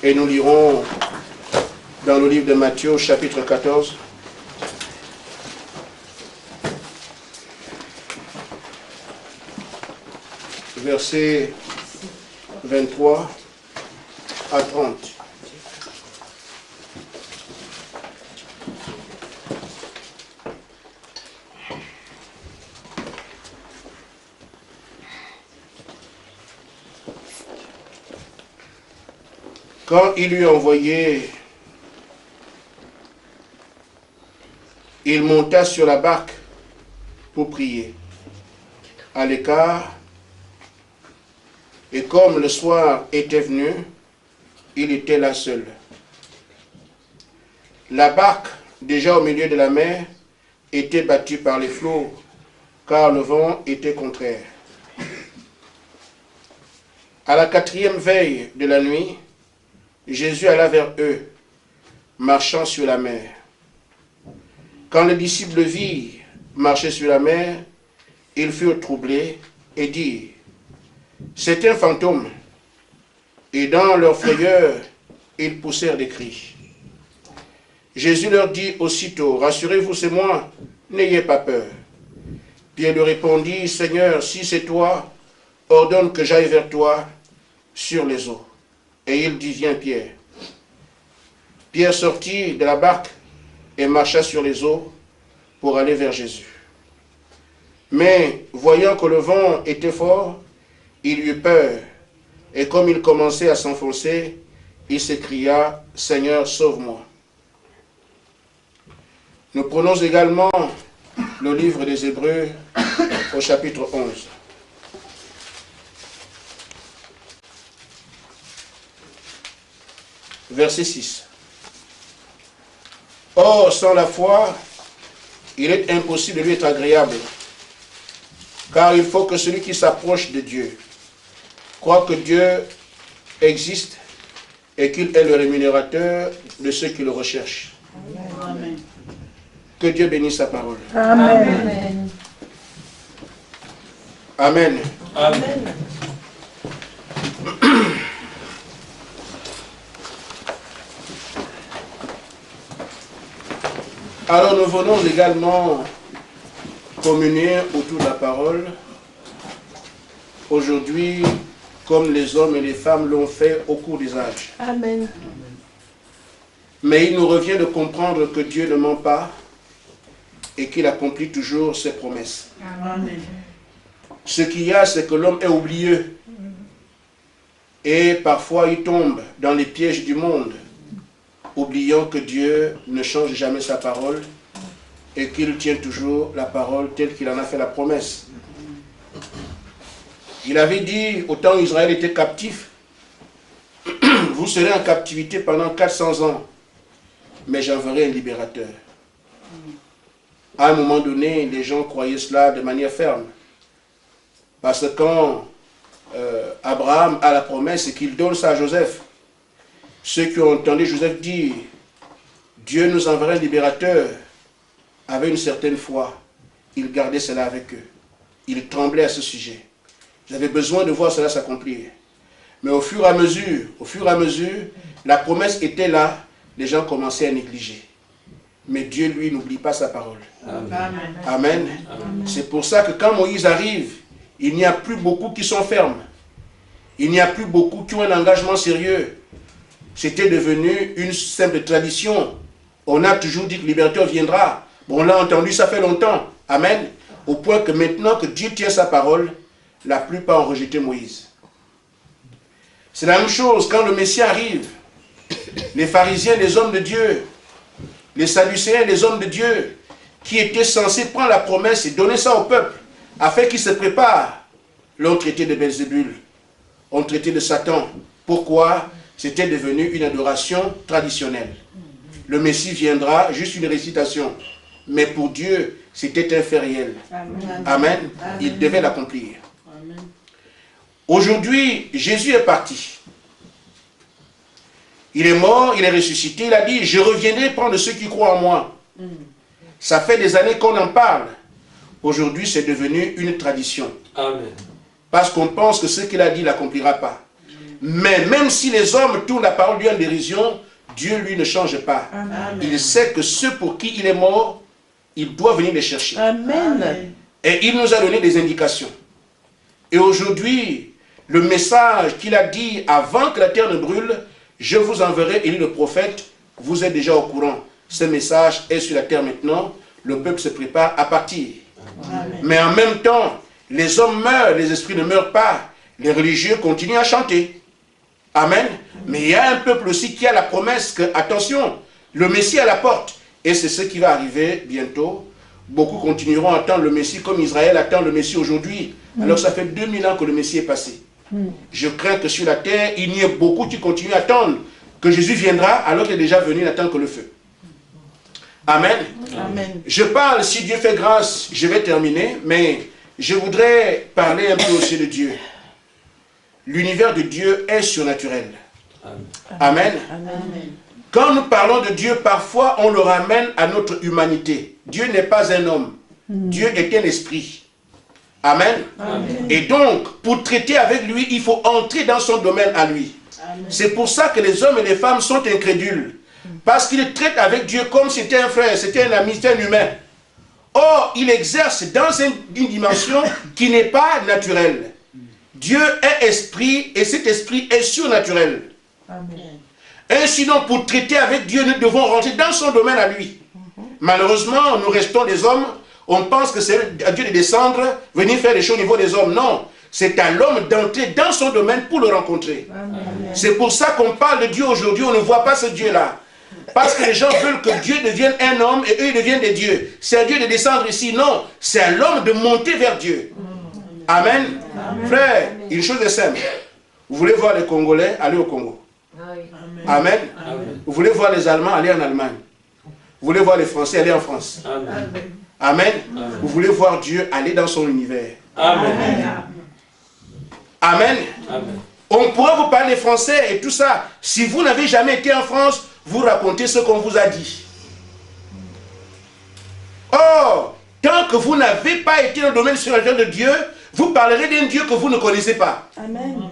Et nous lirons dans le livre de Matthieu, chapitre 14. Versets 23 à 30. Quand il lui envoyé, il monta sur la barque pour prier. À l'écart, et comme le soir était venu, il était là seul. La barque, déjà au milieu de la mer, était battue par les flots, car le vent était contraire. À la 4e veille de la nuit, Jésus alla vers eux, marchant sur la mer. Quand les disciples le virent marcher sur la mer, ils furent troublés et dirent: c'est un fantôme. Et dans leur frayeur, ils poussèrent des cris. Jésus leur dit aussitôt: rassurez-vous, c'est moi, n'ayez pas peur. Pierre lui répondit: Seigneur, si c'est toi, ordonne que j'aille vers toi sur les eaux. Et il dit: viens, Pierre. Pierre sortit de la barque et marcha sur les eaux pour aller vers Jésus. Mais, voyant que le vent était fort, il eut peur, et comme il commençait à s'enfoncer, il s'écria: Seigneur, sauve-moi. Nous prenons également le livre des Hébreux au chapitre 11. Verset 6. Or, sans la foi, il est impossible de lui être agréable, car il faut que celui qui s'approche de Dieu croit que Dieu existe et qu'il est le rémunérateur de ceux qui le recherchent. Amen. Que Dieu bénisse sa parole. Amen. Amen. Amen. Alors nous venons également communier autour de la parole. Aujourd'hui, comme les hommes et les femmes l'ont fait au cours des âges. Amen. Mais il nous revient de comprendre que Dieu ne ment pas et qu'il accomplit toujours ses promesses. Amen. Ce qu'il y a, c'est que l'homme est oublieux. Et parfois, il tombe dans les pièges du monde, oubliant que Dieu ne change jamais sa parole et qu'il tient toujours la parole telle qu'il en a fait la promesse. Il avait dit, au temps où Israël était captif, vous serez en captivité pendant 400 ans, mais j'enverrai un libérateur. À un moment donné, les gens croyaient cela de manière ferme. Parce que quand Abraham a la promesse et qu'il donne ça à Joseph, ceux qui ont entendu Joseph dire « Dieu nous enverra un libérateur » avaient une certaine foi. Ils gardaient cela avec eux. Ils tremblaient à ce sujet. Ils avaient besoin de voir cela s'accomplir. Mais au fur et à mesure, la promesse était là, les gens commençaient à négliger. Mais Dieu, lui, n'oublie pas sa parole. Amen. Amen. Amen. C'est pour ça que quand Moïse arrive, il n'y a plus beaucoup qui sont fermes. Il n'y a plus beaucoup qui ont un engagement sérieux. C'était devenu une simple tradition. On a toujours dit que le libérateur viendra. Bon, on l'a entendu, ça fait longtemps. Amen. Au point que maintenant que Dieu tient sa parole, la plupart ont rejeté Moïse. C'est la même chose quand le Messie arrive. Les pharisiens, les hommes de Dieu, les sadducéens, les hommes de Dieu, qui étaient censés prendre la promesse et donner ça au peuple, afin qu'il se prépare, l'ont traité de Belzébul, ont traité de Satan. Pourquoi? C'était devenu une adoration traditionnelle. Le Messie viendra, juste une récitation. Mais pour Dieu, c'était inférieur. Amen. Amen. Il devait l'accomplir. Aujourd'hui, Jésus est parti. Il est mort, il est ressuscité. Il a dit, je reviendrai prendre ceux qui croient en moi. Ça fait des années qu'on en parle. Aujourd'hui, c'est devenu une tradition. Amen. Parce qu'on pense que ce qu'il a dit, il n'accomplira pas. Mais même si les hommes tournent la parole de Dieu en dérision, Dieu, lui, ne change pas. Amen. Il sait que ceux pour qui il est mort, il doit venir les chercher. Amen. Et il nous a donné des indications. Et aujourd'hui, le message qu'il a dit avant que la terre ne brûle, je vous enverrai Élie le prophète, vous êtes déjà au courant. Ce message est sur la terre maintenant, le peuple se prépare à partir. Amen. Mais en même temps, les hommes meurent, les esprits ne meurent pas, les religieux continuent à chanter. Amen. Mais il y a un peuple aussi qui a la promesse que, attention, le Messie est à la porte. Et c'est ce qui va arriver bientôt. Beaucoup continueront à attendre le Messie comme Israël attend le Messie aujourd'hui. Alors ça fait 2000 ans que le Messie est passé. Je crains que sur la terre, il y ait beaucoup qui continuent à attendre que Jésus viendra alors qu'il est déjà venu, il n'attend que le feu. Amen. Amen. Je parle, si Dieu fait grâce, je vais terminer, mais je voudrais parler un peu aussi de Dieu. L'univers de Dieu est surnaturel. Amen. Amen. Quand nous parlons de Dieu, parfois on le ramène à notre humanité. Dieu n'est pas un homme. Dieu est un esprit. Amen. Amen. Et donc, pour traiter avec lui, il faut entrer dans son domaine à lui. C'est pour ça que les hommes et les femmes sont incrédules. Parce qu'ils traitent avec Dieu comme si c'était un frère, c'était un ami, c'était un humain. Or, il exerce dans une dimension qui n'est pas naturelle. Dieu est esprit et cet esprit est surnaturel. Amen. Ainsi donc, pour traiter avec Dieu, nous devons rentrer dans son domaine à lui. Malheureusement, nous restons des hommes, on pense que c'est à Dieu de descendre, venir faire les choses au niveau des hommes. Non, c'est à l'homme d'entrer dans son domaine pour le rencontrer. C'est pour ça qu'on parle de Dieu aujourd'hui, on ne voit pas ce Dieu-là. Parce que les gens veulent que Dieu devienne un homme et eux ils deviennent des dieux. C'est à Dieu de descendre ici. Non, c'est à l'homme de monter vers Dieu. Amen. Frère, une chose est simple. Vous voulez voir les Congolais, allez au Congo. Amen. Vous voulez voir les Allemands, allez en Allemagne. Vous voulez voir les Français, allez en France. Amen. Vous voulez voir Dieu, allez dans son univers. Amen. Amen. Amen. On pourra vous parler français et tout ça. Si vous n'avez jamais été en France, vous racontez ce qu'on vous a dit. Or, tant que vous n'avez pas été dans le domaine surnaturel de Dieu, vous parlerez d'un Dieu que vous ne connaissez pas. Amen.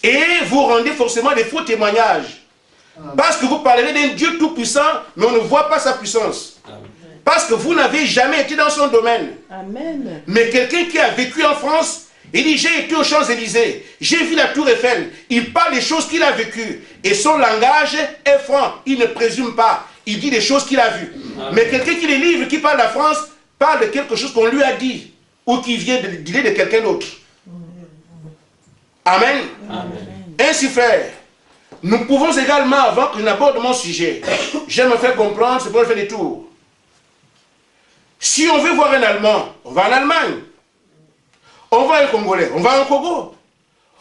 Et vous rendez forcément des faux témoignages. Parce que vous parlerez d'un Dieu tout-puissant, mais on ne voit pas sa puissance. Parce que vous n'avez jamais été dans son domaine. Amen. Mais quelqu'un qui a vécu en France, il dit, j'ai été aux Champs-Élysées, j'ai vu la Tour Eiffel. Il parle des choses qu'il a vécues. Et son langage est franc, il ne présume pas. Il dit des choses qu'il a vues. Mais quelqu'un qui les livre, qui parle de la France, parle de quelque chose qu'on lui a dit. Ou qui vient de l'idée de quelqu'un d'autre. Amen. Ainsi, frère, nous pouvons également, avant que je n'aborde mon sujet, j'aime me faire comprendre, c'est pour faire des tours. Si on veut voir un Allemand, on va en Allemagne. On va un Congolais, on va en Congo.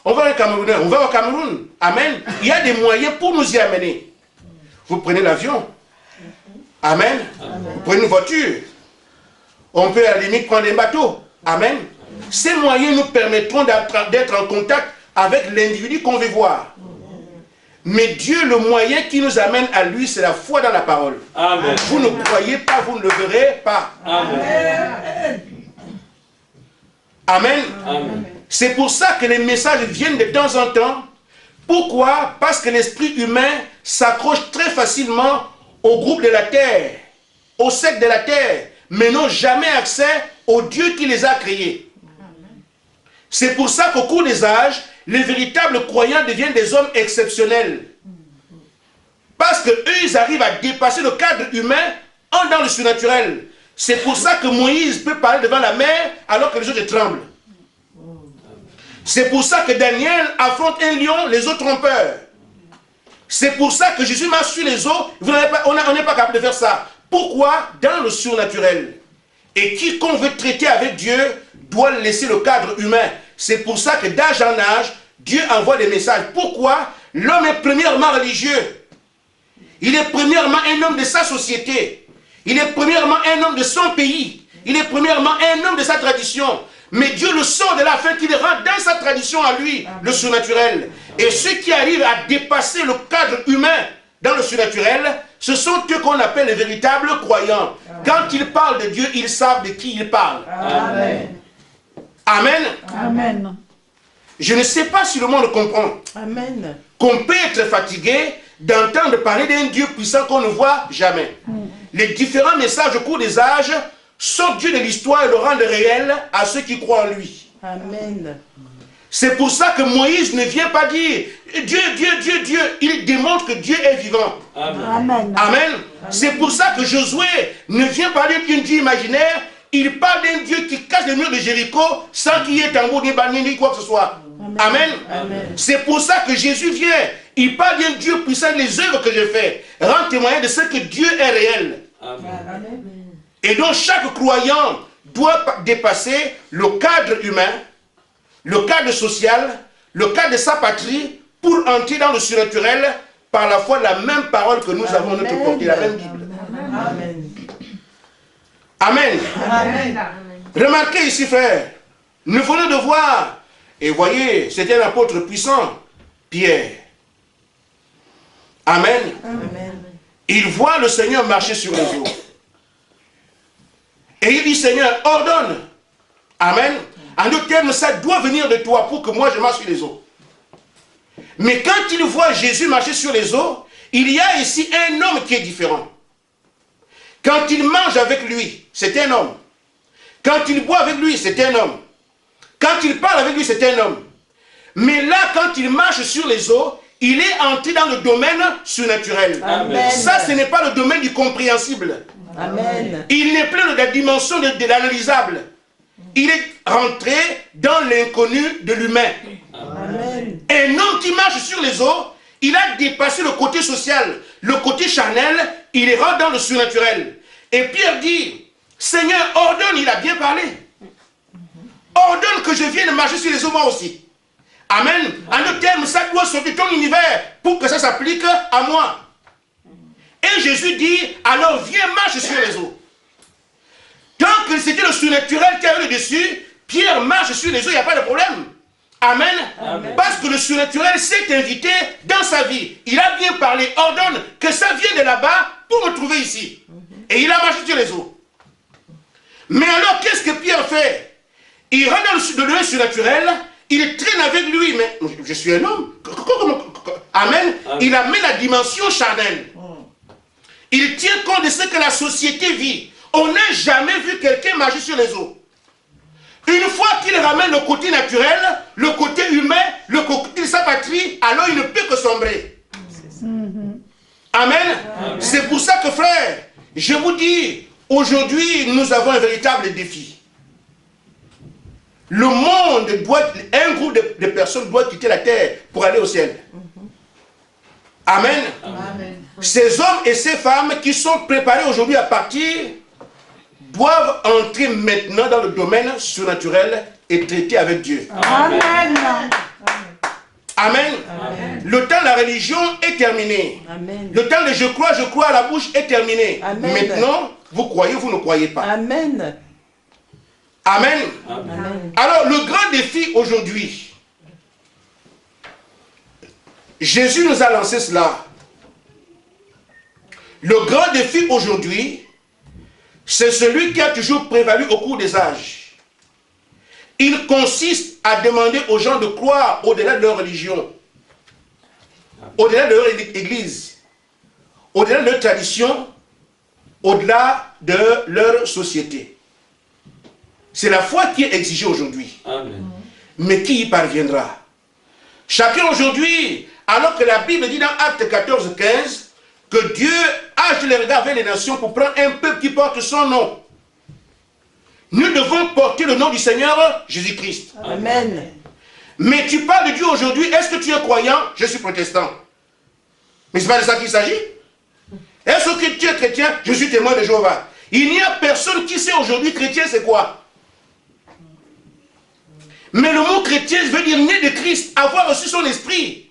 On va un Camerounais, on va au Cameroun. Amen. Il y a des moyens pour nous y amener. Vous prenez l'avion. Amen. Vous prenez une voiture. On peut à la limite prendre un bateau. Amen. Ces moyens nous permettront d'être en contact avec l'individu qu'on veut voir. Mais Dieu, le moyen qui nous amène à lui, c'est la foi dans la parole. Amen. Vous ne croyez pas, vous ne le verrez pas. Amen. Amen. Amen. C'est pour ça que les messages viennent de temps en temps. Pourquoi? Parce que l'esprit humain s'accroche très facilement au groupe de la terre, au secte de la terre, mais n'ont jamais accès au Dieu qui les a créés. C'est pour ça qu'au cours des âges, les véritables croyants deviennent des hommes exceptionnels. Parce qu'eux, ils arrivent à dépasser le cadre humain en dans le surnaturel. C'est pour ça que Moïse peut parler devant la mer alors que les autres tremblent. C'est pour ça que Daniel affronte un lion, les autres ont peur. C'est pour ça que Jésus marche sur les eaux, on n'est pas capable de faire ça. Pourquoi? Dans le surnaturel. Et quiconque veut traiter avec Dieu doit laisser le cadre humain. C'est pour ça que d'âge en âge, Dieu envoie des messages. Pourquoi? L'homme est premièrement religieux. Il est premièrement un homme de sa société. Il est premièrement un homme de son pays. Il est premièrement un homme de sa tradition. Mais Dieu le sort de là afin qu'il rentre dans sa tradition à lui, le surnaturel. Et ceux qui arrivent à dépasser le cadre humain dans le surnaturel, ce sont eux qu'on appelle les véritables croyants. Quand ils parlent de Dieu, ils savent de qui ils parlent. Amen. Amen. Amen. Je ne sais pas si le monde comprend Amen. qu'on peut être fatigué d'entendre parler d'un Dieu puissant qu'on ne voit jamais. Les différents messages au cours des âges sortent Dieu de l'histoire et le rendent réel à ceux qui croient en lui. Amen. C'est pour ça que Moïse ne vient pas dire Dieu, Dieu, Dieu, Dieu. Il démontre que Dieu est vivant. Amen. Amen. C'est pour ça que Josué ne vient pas dire d'un Dieu imaginaire. Il parle d'un Dieu qui cache les murs de Jéricho sans qu'il y ait tambour, ni bannière, ni quoi que ce soit. Amen. Amen. C'est pour ça que Jésus vient. Il parle d'un Dieu puissant. Les œuvres que je fais rendent témoignage de ce que Dieu est réel. Amen. Et donc chaque croyant doit dépasser le cadre humain, le cadre social, le cadre de sa patrie, pour entrer dans le surnaturel par la foi de la même parole que nous avons à notre portée, la même Bible. Amen. Amen. Amen. Remarquez ici, frère, nous venons de voir, et voyez, c'était un apôtre puissant, Pierre. Amen. Amen. Il voit le Seigneur marcher sur les eaux. Et il dit, Seigneur, ordonne. Amen. En d'autres termes, ça doit venir de toi pour que moi je marche sur les eaux. Mais quand il voit Jésus marcher sur les eaux, il y a ici un homme qui est différent. Quand il mange avec lui, c'est un homme. Quand il boit avec lui, c'est un homme. Quand il parle avec lui, c'est un homme. Mais là, quand il marche sur les eaux, il est entré dans le domaine surnaturel. Amen. Ça, ce n'est pas le domaine du compréhensible. Amen. Il n'est plus de la dimension de l'analysable. Il est rentré dans l'inconnu de l'humain. Amen. Un homme qui marche sur les eaux, il a dépassé le côté social, le côté charnel, il est rentré dans le surnaturel. Et Pierre dit, Seigneur, ordonne, il a bien parlé. Ordonne que je vienne marcher sur les eaux moi aussi. Amen. En d'autres termes, ça doit sortir de ton univers pour que ça s'applique à moi. Et Jésus dit, alors viens marche sur les eaux. Tant que c'était le surnaturel qui avait le dessus, Pierre marche sur les eaux, il n'y a pas de problème. Amen. Amen. Parce que le surnaturel s'est invité dans sa vie. Il a bien parlé, ordonne que ça vienne de là-bas pour me trouver ici. Et il a marché sur les eaux. Mais alors, qu'est-ce que Pierre fait? Il rentre dans le surnaturel, il traîne avec lui, mais je suis un homme. Amen. Il amène la dimension charnelle. Il tient compte de ce que la société vit. On n'a jamais vu quelqu'un marcher sur les eaux. Une fois qu'il ramène le côté naturel, le côté humain, le côté de sa patrie, alors il ne peut que sombrer. Amen. C'est pour ça que, frère, je vous dis, aujourd'hui, nous avons un véritable défi. Le monde doit, un groupe de personnes doit quitter la terre pour aller au ciel. Amen. Amen. Ces hommes et ces femmes qui sont préparés aujourd'hui à partir doivent entrer maintenant dans le domaine surnaturel et traiter avec Dieu. Amen. Amen. Le temps de la religion est terminé. Amen. Le temps de je crois à la bouche est terminé. Amen. Maintenant, vous croyez, vous ne croyez pas. Amen. Amen. Amen. Alors, le grand défi aujourd'hui, Jésus nous a lancé cela. Le grand défi aujourd'hui, c'est celui qui a toujours prévalu au cours des âges. Il consiste à demander aux gens de croire au-delà de leur religion, au-delà de leur église, au-delà de leur tradition, au-delà de leur société. C'est la foi qui est exigée aujourd'hui. Mais qui y parviendra? Chacun aujourd'hui, alors que la Bible dit dans Actes 14, 15, que Dieu a jeté les regards vers les nations pour prendre un peuple qui porte son nom. Nous devons porter le nom du Seigneur Jésus-Christ. Amen. Mais tu parles de Dieu aujourd'hui, est-ce que tu es croyant? Je suis protestant. Mais ce n'est pas de ça qu'il s'agit. Est-ce que tu es chrétien? Je suis témoin de Jéhovah. Il n'y a personne qui sait aujourd'hui chrétien c'est quoi. Mais le mot chrétien veut dire né de Christ, avoir reçu son esprit.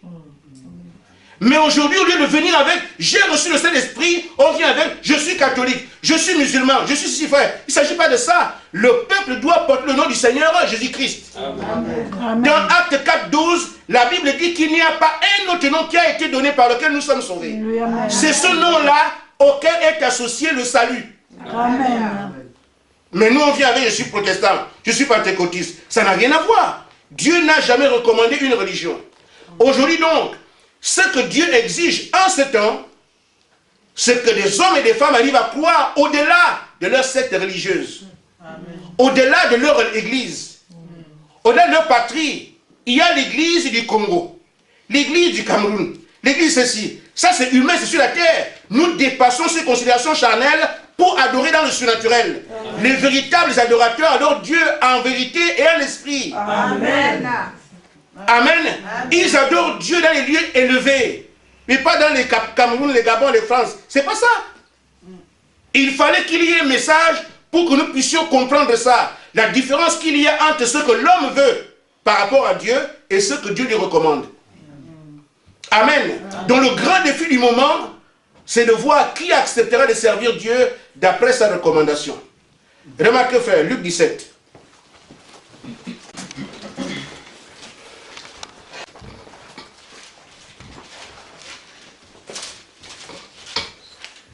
Mais aujourd'hui, au lieu de venir avec j'ai reçu le Saint-Esprit, on vient avec je suis catholique, je suis musulman, je suis ceci frère. Il ne s'agit pas de ça. Le peuple doit porter le nom du Seigneur Jésus-Christ. Dans Acte 4, 12, la Bible dit qu'il n'y a pas un autre nom qui a été donné par lequel nous sommes sauvés. C'est ce nom-là auquel est associé le salut. Amen. Mais nous, on vient avec je suis protestant, je suis pentecôtiste. Ça n'a rien à voir. Dieu n'a jamais recommandé une religion. Aujourd'hui donc, ce que Dieu exige en ce temps, c'est que des hommes et des femmes arrivent à croire au-delà de leur secte religieuse, au-delà de leur église, au-delà de leur patrie. Il y a l'église du Congo, l'église du Cameroun, l'église ceci. Ça c'est humain, c'est sur la terre. Nous dépassons ces considérations charnelles pour adorer dans le surnaturel. Les véritables adorateurs adorent Dieu en vérité et en esprit. Amen. Amen. Ils adorent Dieu dans les lieux élevés, mais pas dans les Cameroun, les Gabon, les France. C'est pas ça. Il fallait qu'il y ait un message pour que nous puissions comprendre ça. La différence qu'il y a entre ce que l'homme veut par rapport à Dieu et ce que Dieu lui recommande. Amen. Donc le grand défi du moment, c'est de voir qui acceptera de servir Dieu d'après sa recommandation. Remarquez, frère, Luc 17.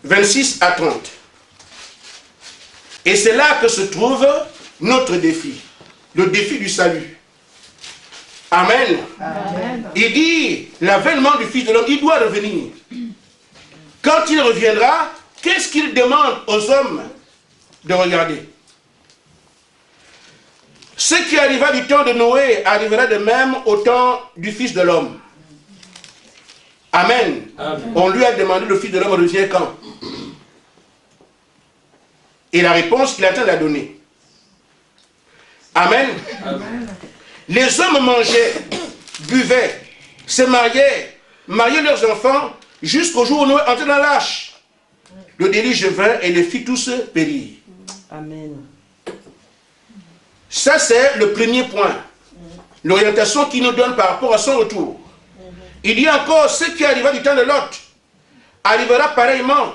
« 26 à 30. Et c'est là que se trouve notre défi, le défi du salut. Amen. Amen. Il dit, l'avènement du Fils de l'homme, il doit revenir. Quand il reviendra, qu'est-ce qu'il demande aux hommes de regarder? Ce qui arriva du temps de Noé arrivera de même au temps du Fils de l'homme. Amen. Amen. On lui a demandé, le Fils de l'homme revient quand? Et la réponse qu'il attend la donner. Amen. Amen. Les hommes mangeaient, buvaient, se mariaient leurs enfants, jusqu'au jour où Noé entrait dans l'arche. Le déluge vint et les fit tous périr. Amen. Ça, c'est le premier point. L'orientation qu'il nous donne par rapport à son retour. Il dit encore, ce qui arriva du temps de Lot arrivera pareillement.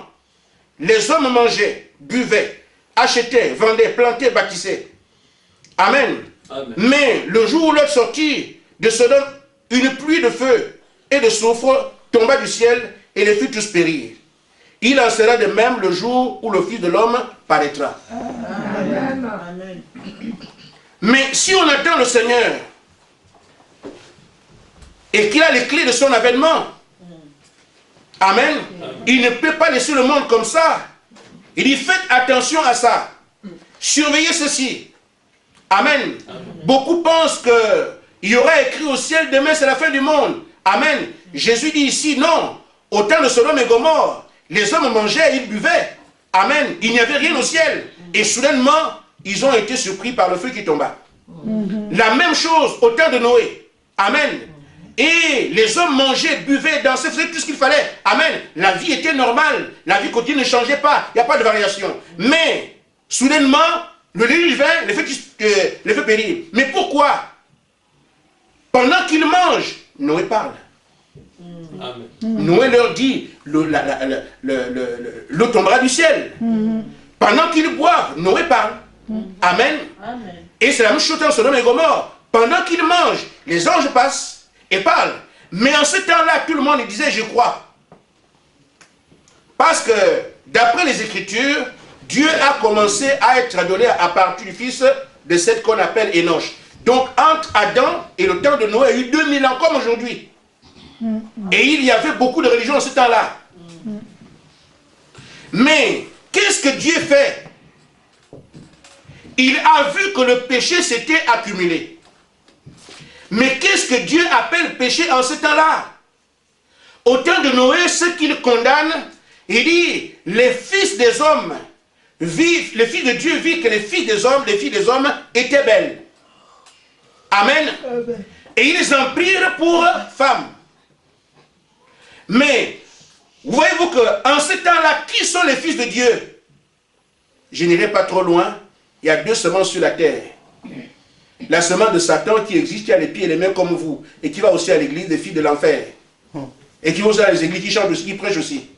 Les hommes mangeaient, buvaient, achetaient, vendaient, plantaient, bâtissaient. Amen. Amen. Mais le jour où Lot sortit de Sodome, une pluie de feu et de soufre tomba du ciel et les fit tous périr. Il en sera de même le jour où le Fils de l'homme paraîtra. Amen. Amen. Mais si on attend le Seigneur et qu'il a les clés de son avènement, amen, il ne peut pas laisser le monde comme ça. Il dit, faites attention à ça. Surveillez ceci. Amen. Beaucoup pensent qu'il y aura écrit au ciel, demain c'est la fin du monde. Amen. Jésus dit ici, non. Au temps de Sodome et Gomorrhe, les hommes mangeaient, ils buvaient. Amen. Il n'y avait rien au ciel. Et soudainement, ils ont été surpris par le feu qui tomba. La même chose au temps de Noé. Amen. Et les hommes mangeaient, buvaient, dansaient, faisaient tout ce qu'il fallait. Amen. La vie était normale. La vie quotidienne ne changeait pas. Il n'y a pas de variation. Mais, soudainement, le déluge vint, les fait périr. Mais pourquoi? Pendant qu'ils mangent, Noé parle. Amen. Noé leur dit, l'eau tombera du ciel. Pendant qu'ils boivent, Noé parle. Amen. Amen. Et c'est la même chose dans Sodome et Gomorrhe. Pendant qu'ils mangent, les anges passent et parlent. Mais en ce temps-là, tout le monde disait, je crois. Parce que, d'après les Écritures, Dieu a commencé à être adoré à partir du fils de cette qu'on appelle Enoch. Donc, entre Adam et le temps de Noé, il y a eu 2000 ans comme aujourd'hui. Et il y avait beaucoup de religions en ce temps-là. Mais, qu'est-ce que Dieu fait? Il a vu que le péché s'était accumulé. Mais qu'est-ce que Dieu appelle péché en ce temps-là? Au temps de Noé, ce qu'il condamne, il dit, les fils des hommes vivent, les fils de Dieu vivent que les filles des hommes étaient belles. Amen. Amen. Et ils les en prirent pour femmes. Mais, voyez-vous qu'en ce temps-là, qui sont les fils de Dieu? Je n'irai pas trop loin. Il y a deux semences sur la terre. La semence de Satan qui existe, qui a les pieds et les mains comme vous, et qui va aussi à l'église des filles de l'enfer. Et qui va aussi à les églises, qui chantent aussi, qui prêchent aussi.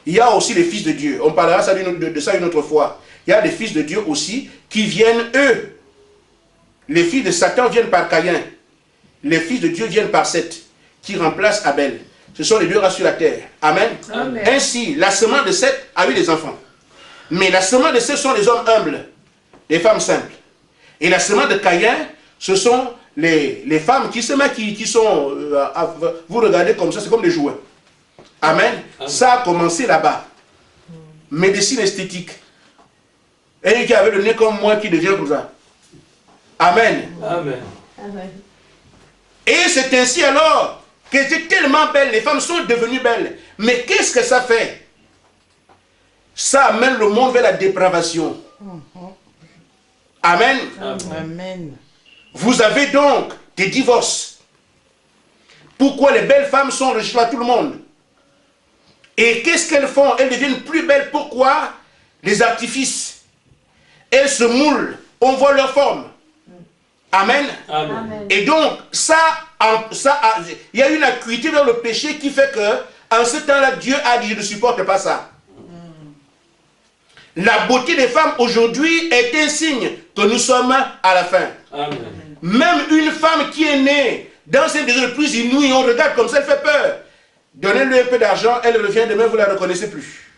Il y a aussi les fils de Dieu. On parlera de ça une autre fois. Il y a des fils de Dieu aussi qui viennent, eux. Les filles de Satan viennent par Caïn. Les fils de Dieu viennent par Seth, qui remplace Abel. Ce sont les deux races sur la terre. Amen. Amen. Ainsi, la semence de Seth a eu des enfants. Mais la semence de Seth sont les hommes humbles, les femmes simples. Et la semence de Caïn, ce sont les femmes qui sont, vous regardez comme ça, c'est comme des jouets. Amen. Ça a commencé là-bas. Médecine esthétique. Et qui avait le nez comme moi qui devient comme ça. Amen. Amen. Et c'est ainsi alors qu'elles étaient tellement belles, les femmes sont devenues belles. Mais qu'est-ce que ça fait? Ça amène le monde vers la dépravation. Amen. Amen. Vous avez donc des divorces. Pourquoi les belles femmes sont rejetées par tout le monde? Et qu'est-ce qu'elles font? Elles deviennent plus belles. Pourquoi? Les artifices. Elles se moulent. On voit leur forme. Amen. Amen. Et donc, il y a une acuité vers le péché qui fait que, en ce temps-là, Dieu a dit, je ne supporte pas ça. La beauté des femmes aujourd'hui est un signe que nous sommes à la fin. Amen. Même une femme qui est née dans un désir le plus inouï, on regarde comme ça, elle fait peur. Donnez-lui un peu d'argent, elle revient demain, vous ne la reconnaissez plus.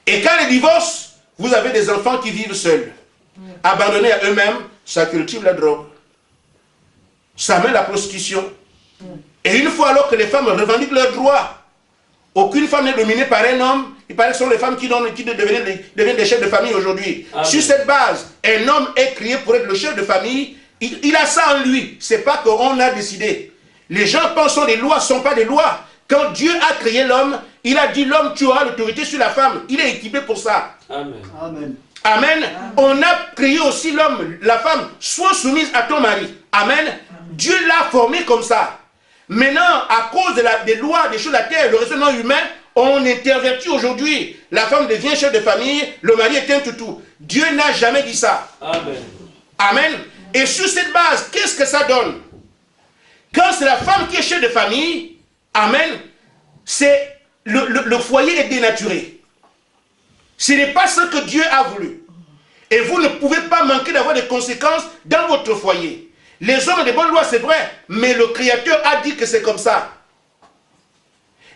Et quand elle divorce, vous avez des enfants qui vivent seuls. Abandonnés à eux-mêmes, ça cultive la drogue. Ça met la prostitution. Et une fois alors que les femmes revendiquent leurs droits, aucune femme n'est dominée par un homme. Il paraît que ce sont les femmes qui deviennent des chefs de famille aujourd'hui. Sur cette base, un homme est créé pour être le chef de famille. Il a ça en lui. Ce n'est pas qu'on a décidé. Les gens pensent que les lois ne sont pas des lois. Quand Dieu a créé l'homme, il a dit l'homme, tu auras l'autorité sur la femme. Il est équipé pour ça. Amen. Amen. Amen. On a créé aussi l'homme, la femme, sois soumise à ton mari. Amen. Dieu l'a formé comme ça. Maintenant, à cause des lois, des choses de la terre, le raisonnement humain, on intervertit aujourd'hui. La femme devient chef de famille, le mari est un toutou. Dieu n'a jamais dit ça. Amen. Amen. Et sur cette base, qu'est-ce que ça donne? Quand c'est la femme qui est chef de famille, amen, c'est le foyer est dénaturé. Ce n'est pas ce que Dieu a voulu. Et vous ne pouvez pas manquer d'avoir des conséquences dans votre foyer. Les hommes ont des bonnes lois, c'est vrai, mais le Créateur a dit que c'est comme ça.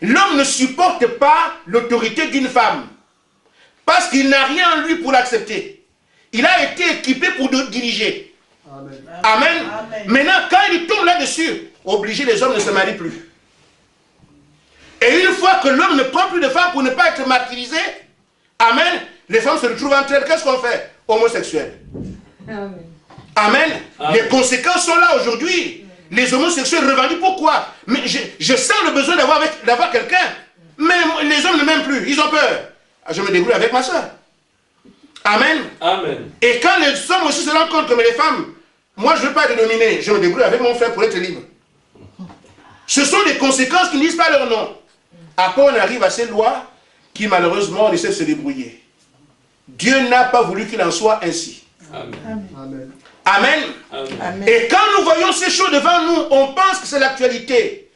L'homme ne supporte pas l'autorité d'une femme, parce qu'il n'a rien en lui pour l'accepter. Il a été équipé pour diriger. Amen. Amen. Amen. Maintenant, quand il tombe là-dessus, obligé, les hommes ne se marient plus. Et une fois que l'homme ne prend plus de femmes pour ne pas être martyrisé, amen, les femmes se retrouvent entre elles. Qu'est-ce qu'on fait? Homosexuels. Amen. Amen. Amen. Les conséquences sont là aujourd'hui. Les homosexuels revendiquent pourquoi? Mais je sens le besoin d'avoir quelqu'un. Mais les hommes ne m'aiment plus. Ils ont peur. Je me débrouille avec ma soeur. Amen. Amen. Et quand les hommes aussi se rendent compte que les femmes, moi je ne veux pas être dominé, je me débrouille avec mon frère pour être libre. Ce sont des conséquences qui ne disent pas leur nom. Après on arrive à ces lois qui malheureusement on essaie de se débrouiller. Dieu n'a pas voulu qu'il en soit ainsi. Amen. Amen. Amen. Amen. Et quand nous voyons ces choses devant nous, on pense que c'est l'actualité.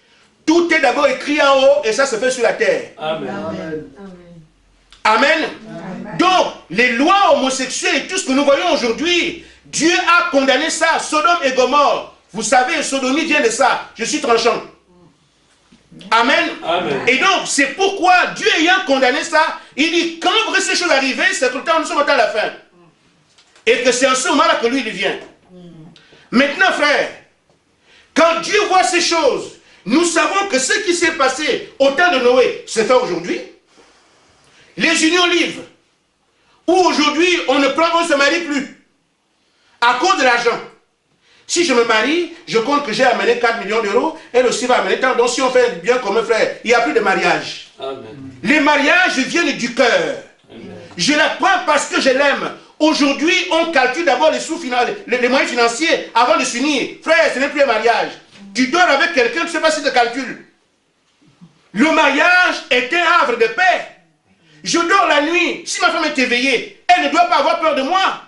Tout est d'abord écrit en haut et ça se fait sur la terre. Amen. Amen. Amen. Amen. Donc, les lois homosexuelles et tout ce que nous voyons aujourd'hui, Dieu a condamné ça, Sodome et Gomorrhe. Vous savez, Sodomie vient de ça. Je suis tranchant. Amen. Amen. Et donc, c'est pourquoi Dieu ayant condamné ça, il dit, quand vous voyez ces choses arriver, c'est que le temps, nous sommes à la fin. Et que c'est en ce moment-là que lui, il vient. Maintenant, frère, quand Dieu voit ces choses, nous savons que ce qui s'est passé au temps de Noé, c'est fait aujourd'hui. Les unions libres, où aujourd'hui, on ne se marie plus, à cause de l'argent. Si je me marie, je compte que j'ai amené 4 millions d'euros, elle aussi va amener tant. Donc si on fait bien comme un frère, il n'y a plus de mariage. Amen. Les mariages viennent du cœur. Je la prends parce que je l'aime. Aujourd'hui, on calcule d'abord les moyens financiers avant de s'unir. Frère, ce n'est plus un mariage. Tu dors avec quelqu'un, tu ne sais pas si tu calcules. Le mariage est un havre de paix. Je dors la nuit. Si ma femme est éveillée, elle ne doit pas avoir peur de moi.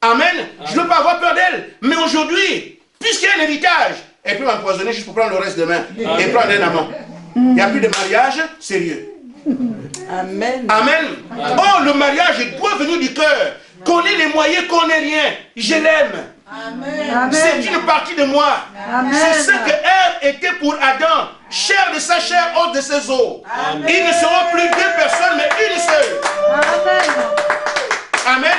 Amen. Je ne dois pas avoir peur d'elle. Mais aujourd'hui, puisqu'il y a un héritage, elle peut m'empoisonner juste pour prendre le reste demain et prendre un amant. Il n'y a plus de mariage sérieux. Amen. Amen. Oh, le mariage doit venir du cœur. Qu'on ait les moyens, qu'on n'ait rien. Je l'aime. C'est une partie de moi. C'est ce que Ève était pour Adam. Chair de sa chair, os de ses os. Amen. Ils ne seront plus deux personnes, mais une seule. Amen. Amen.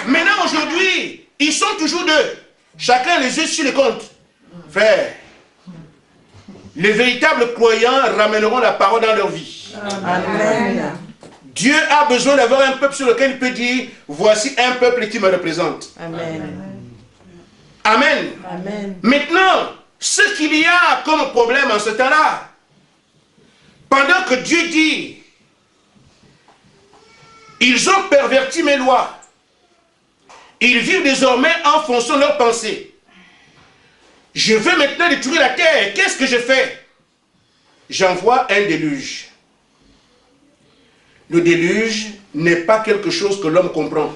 Maintenant, aujourd'hui, ils sont toujours deux. Chacun les yeux sur les comptes. Frère, les véritables croyants ramèneront la parole dans leur vie. Amen. Dieu a besoin d'avoir un peuple sur lequel il peut dire, voici un peuple qui me représente. Amen. Amen. Amen. Maintenant, ce qu'il y a comme problème en ce temps-là, pendant que Dieu dit, ils ont perverti mes lois, ils vivent désormais en fonction de leurs pensées. Je veux maintenant détruire la terre. Qu'est-ce que je fais? J'envoie un déluge. Le déluge n'est pas quelque chose que l'homme comprend.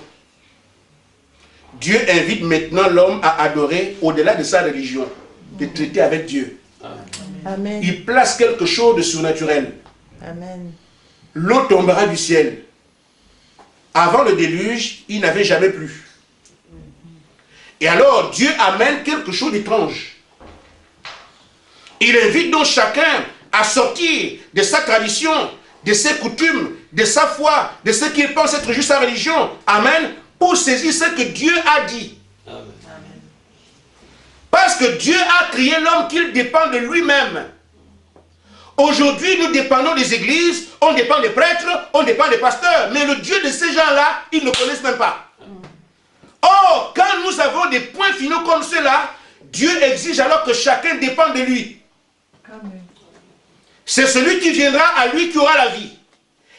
Dieu invite maintenant l'homme à adorer au-delà de sa religion, de traiter avec Dieu. Amen. Il place quelque chose de surnaturel. Amen. L'eau tombera du ciel. Avant le déluge, il n'avait jamais plu. Et alors, Dieu amène quelque chose d'étrange. Il invite donc chacun à sortir de sa tradition, de ses coutumes, de sa foi, de ce qu'il pense être juste sa religion. Amen. Pour saisir ce que Dieu a dit. Amen. Parce que Dieu a créé l'homme qu'il dépend de lui-même. Aujourd'hui, nous dépendons des églises, on dépend des prêtres, on dépend des pasteurs. Mais le Dieu de ces gens-là, ils ne connaissent même pas. Or, quand nous avons des points finaux comme ceux-là, Dieu exige alors que chacun dépend de lui. C'est celui qui viendra à lui qui aura la vie.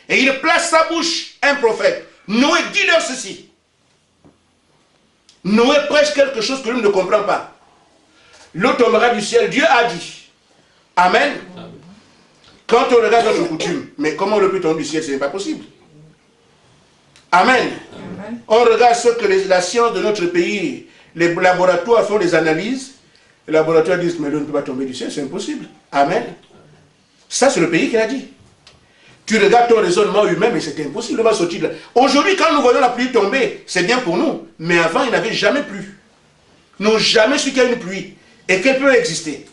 Et il place sa bouche, un prophète. Noé, dis-leur ceci. Noé prêche quelque chose que lui ne comprend pas. L'eau tombera du ciel. Dieu a dit. Amen. Amen. Quand on regarde notre coutume, mais comment l'eau peut tomber du ciel, ce n'est pas possible. Amen. Amen. On regarde ce que la science de notre pays, les laboratoires font des analyses. Les laboratoires disent, mais l'eau ne peut pas tomber du ciel, c'est impossible. Amen. Ça, c'est le pays qui l'a dit. Tu regardes ton raisonnement humain, mais c'est impossible, on va sortir de là. Aujourd'hui, quand nous voyons la pluie tomber, c'est bien pour nous. Mais avant, il n'avait jamais plu. Nous n'avons jamais su qu'il y a une pluie et qu'elle peut exister.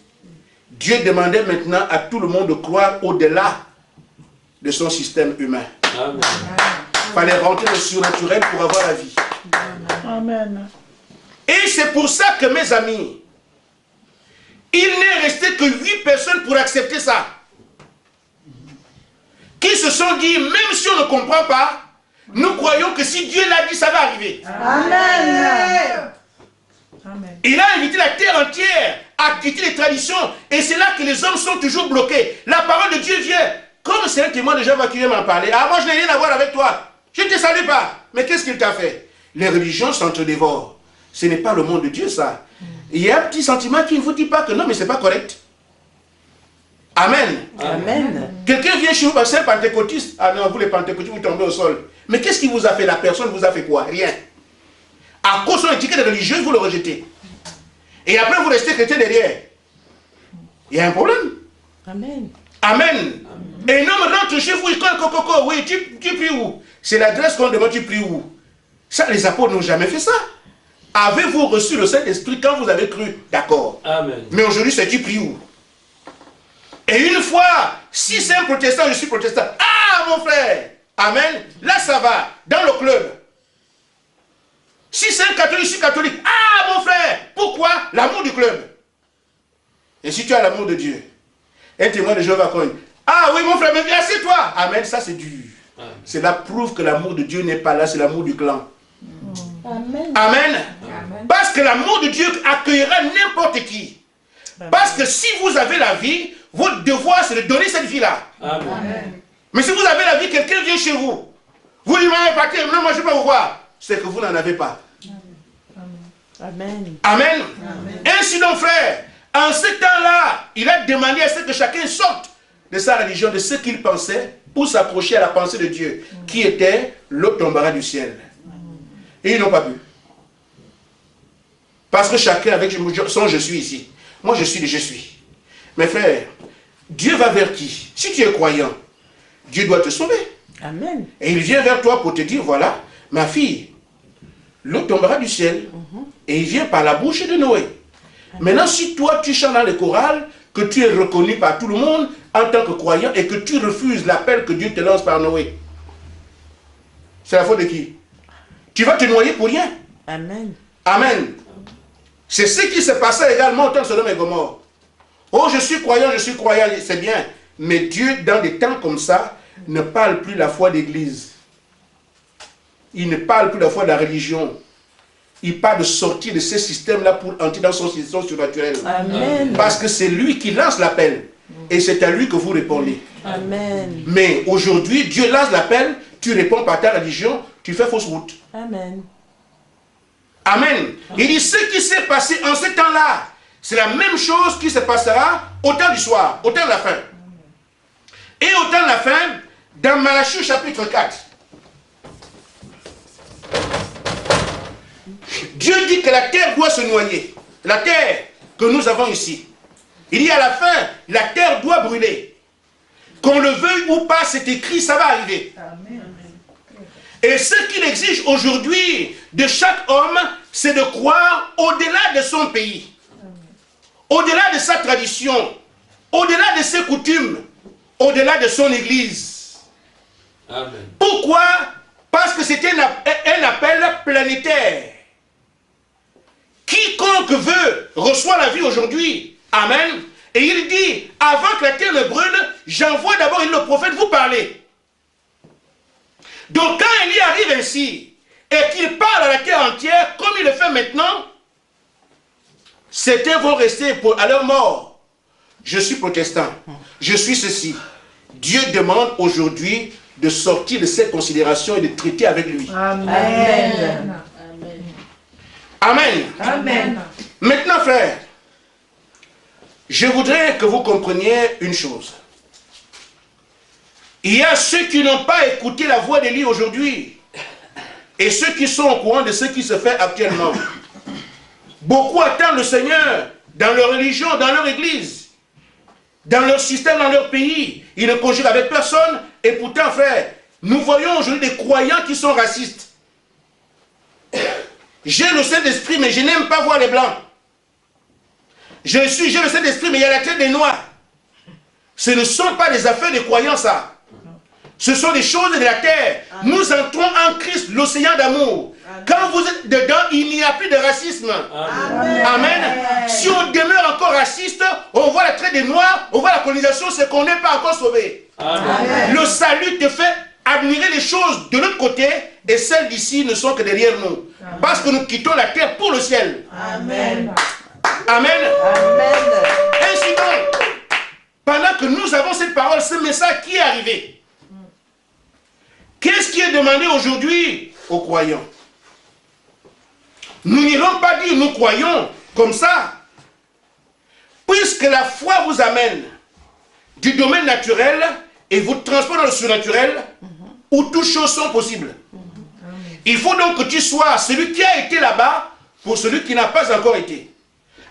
Dieu demandait maintenant à tout le monde de croire au-delà de son système humain. Amen. Il fallait rentrer le surnaturel pour avoir la vie. Amen. Et c'est pour ça que, mes amis, il n'est resté que 8 personnes pour accepter ça. Qui se sont dit, même si on ne comprend pas, nous croyons que si Dieu l'a dit, ça va arriver. Amen. Amen. Il a invité la terre entière à quitter les traditions. Et c'est là que les hommes sont toujours bloqués. La parole de Dieu vient. Comme c'est un témoin de Jéhovah qui vient m'en parler. Ah, moi je n'ai rien à voir avec toi. Je ne te salue pas. Mais qu'est-ce qu'il t'a fait? Les religions s'entre-dévorent. Ce n'est pas le monde de Dieu, ça. Il y a un petit sentiment qui ne vous dit pas que non, mais ce n'est pas correct. Amen. Amen. Quelqu'un vient chez vous, c'est un pentecôtiste. Ah non, vous les pentecôtistes, vous tombez au sol. Mais qu'est-ce qui vous a fait? La personne vous a fait quoi? Rien. À cause de son étiquette religieuse, vous le rejetez. Et après, vous restez chrétien derrière. Il y a un problème. Amen. Amen. Et un homme rentre chez vous, il colle coco. Oui, tu pries où? C'est l'adresse qu'on demande, tu pries où? Ça, les apôtres n'ont jamais fait ça. Avez-vous reçu le Saint-Esprit quand vous avez cru? D'accord. Amen. Mais aujourd'hui, c'est tu pries où? Et une fois, si c'est un protestant, je suis protestant. Ah, mon frère! Amen. Là, ça va. Dans le club. Si c'est un catholique, je suis catholique. Ah, mon frère! Pourquoi? L'amour du club. Et si tu as l'amour de Dieu, un témoin de Jéhovah cogne. Ah oui, mon frère, mais viens, assieds-toi. Amen, ça c'est dur. Cela prouve que l'amour de Dieu n'est pas là, c'est l'amour du clan. Amen. Amen. Amen. Parce que l'amour de Dieu accueillera n'importe qui. Parce que si vous avez la vie, votre devoir c'est de donner cette vie-là. Amen. Amen. Mais si vous avez la vie, quelqu'un vient chez vous. Vous lui demandez partir, non, moi je ne peux pas vous voir. C'est que vous n'en avez pas. Amen. Amen. Ainsi donc, frère, en ce temps-là, il a demandé à ce que chacun sorte de sa religion, de ce qu'il pensait, pour s'approcher à la pensée de Dieu, qui était l'eau tombera du ciel. Et ils n'ont pas pu. Parce que chacun avec son je suis ici. Moi je suis le je suis. Mais frère, Dieu va vers qui? Si tu es croyant, Dieu doit te sauver. Amen. Et il vient vers toi pour te dire, voilà, ma fille, l'eau tombera du ciel. Et il vient par la bouche de Noé. Maintenant, si toi, tu chantes dans le choral, que tu es reconnu par tout le monde en tant que croyant et que tu refuses l'appel que Dieu te lance par Noé, c'est la faute de qui? Tu vas te noyer pour rien. Amen. Amen. C'est ce qui s'est passé également au temps de Sodome et Gomorrhe. Oh, je suis croyant, c'est bien. Mais Dieu, dans des temps comme ça, ne parle plus la foi d'église. Il ne parle plus la foi de la religion. Il parle de sortir de ce système-là pour entrer dans son système surnaturel. Amen. Parce que c'est lui qui lance l'appel. Et c'est à lui que vous répondez. Amen. Mais aujourd'hui, Dieu lance l'appel, tu réponds par ta religion, tu fais fausse route. Amen. Amen. Il dit, ce qui s'est passé en ce temps-là, c'est la même chose qui se passera au temps du soir, au temps de la fin. Et au temps de la fin, dans Malachie chapitre 4, Dieu dit que la terre doit se noyer. La terre que nous avons ici. Il dit à la fin, la terre doit brûler. Qu'on le veuille ou pas, c'est écrit, ça va arriver. Amen. Et ce qu'il exige aujourd'hui de chaque homme, c'est de croire au-delà de son pays, au-delà de sa tradition, au-delà de ses coutumes, au-delà de son église. Amen. Pourquoi? Parce que c'était un appel planétaire. Quiconque veut reçoit la vie aujourd'hui. Amen. Et il dit, avant que la terre ne brûle, j'envoie d'abord le prophète vous parler. Donc quand il y arrive ainsi, et qu'il parle à la terre entière, comme il le fait maintenant, certains vont rester à leur mort. Je suis protestant, je suis ceci. Dieu demande aujourd'hui de sortir de cette considération et de traiter avec lui. Amen. Amen. Amen. Maintenant, frère, je voudrais que vous compreniez une chose. Il y a ceux qui n'ont pas écouté la voix d'Élie aujourd'hui et ceux qui sont au courant de ce qui se fait actuellement. Beaucoup attendent le Seigneur dans leur religion, dans leur église, dans leur système, dans leur pays. Ils ne conjurent avec personne et pourtant, frère, nous voyons aujourd'hui des croyants qui sont racistes. J'ai le Saint-Esprit, mais je n'aime pas voir les blancs. J'ai le Saint-Esprit, mais il y a la tête des noirs. Ce ne sont pas des affaires de croyants, ça. Ce sont des choses de la terre. Amen. Nous entrons en Christ, l'océan d'amour. Quand vous êtes dedans, il n'y a plus de racisme. Amen. Amen. Si on demeure encore raciste, on voit la traite des noirs, on voit la colonisation, c'est qu'on n'est pas encore sauvé. Amen. Le salut te fait admirer les choses de l'autre côté et celles d'ici ne sont que derrière nous. Amen. Parce que nous quittons la terre pour le ciel. Amen. Amen. Amen. Ainsi donc, pendant que nous avons cette parole, ce message qui est arrivé, qu'est-ce qui est demandé aujourd'hui aux croyants? Nous n'irons pas dire nous croyons comme ça. Puisque la foi vous amène du domaine naturel et vous transporte dans le surnaturel où toutes choses sont possibles. Il faut donc que tu sois celui qui a été là-bas pour celui qui n'a pas encore été.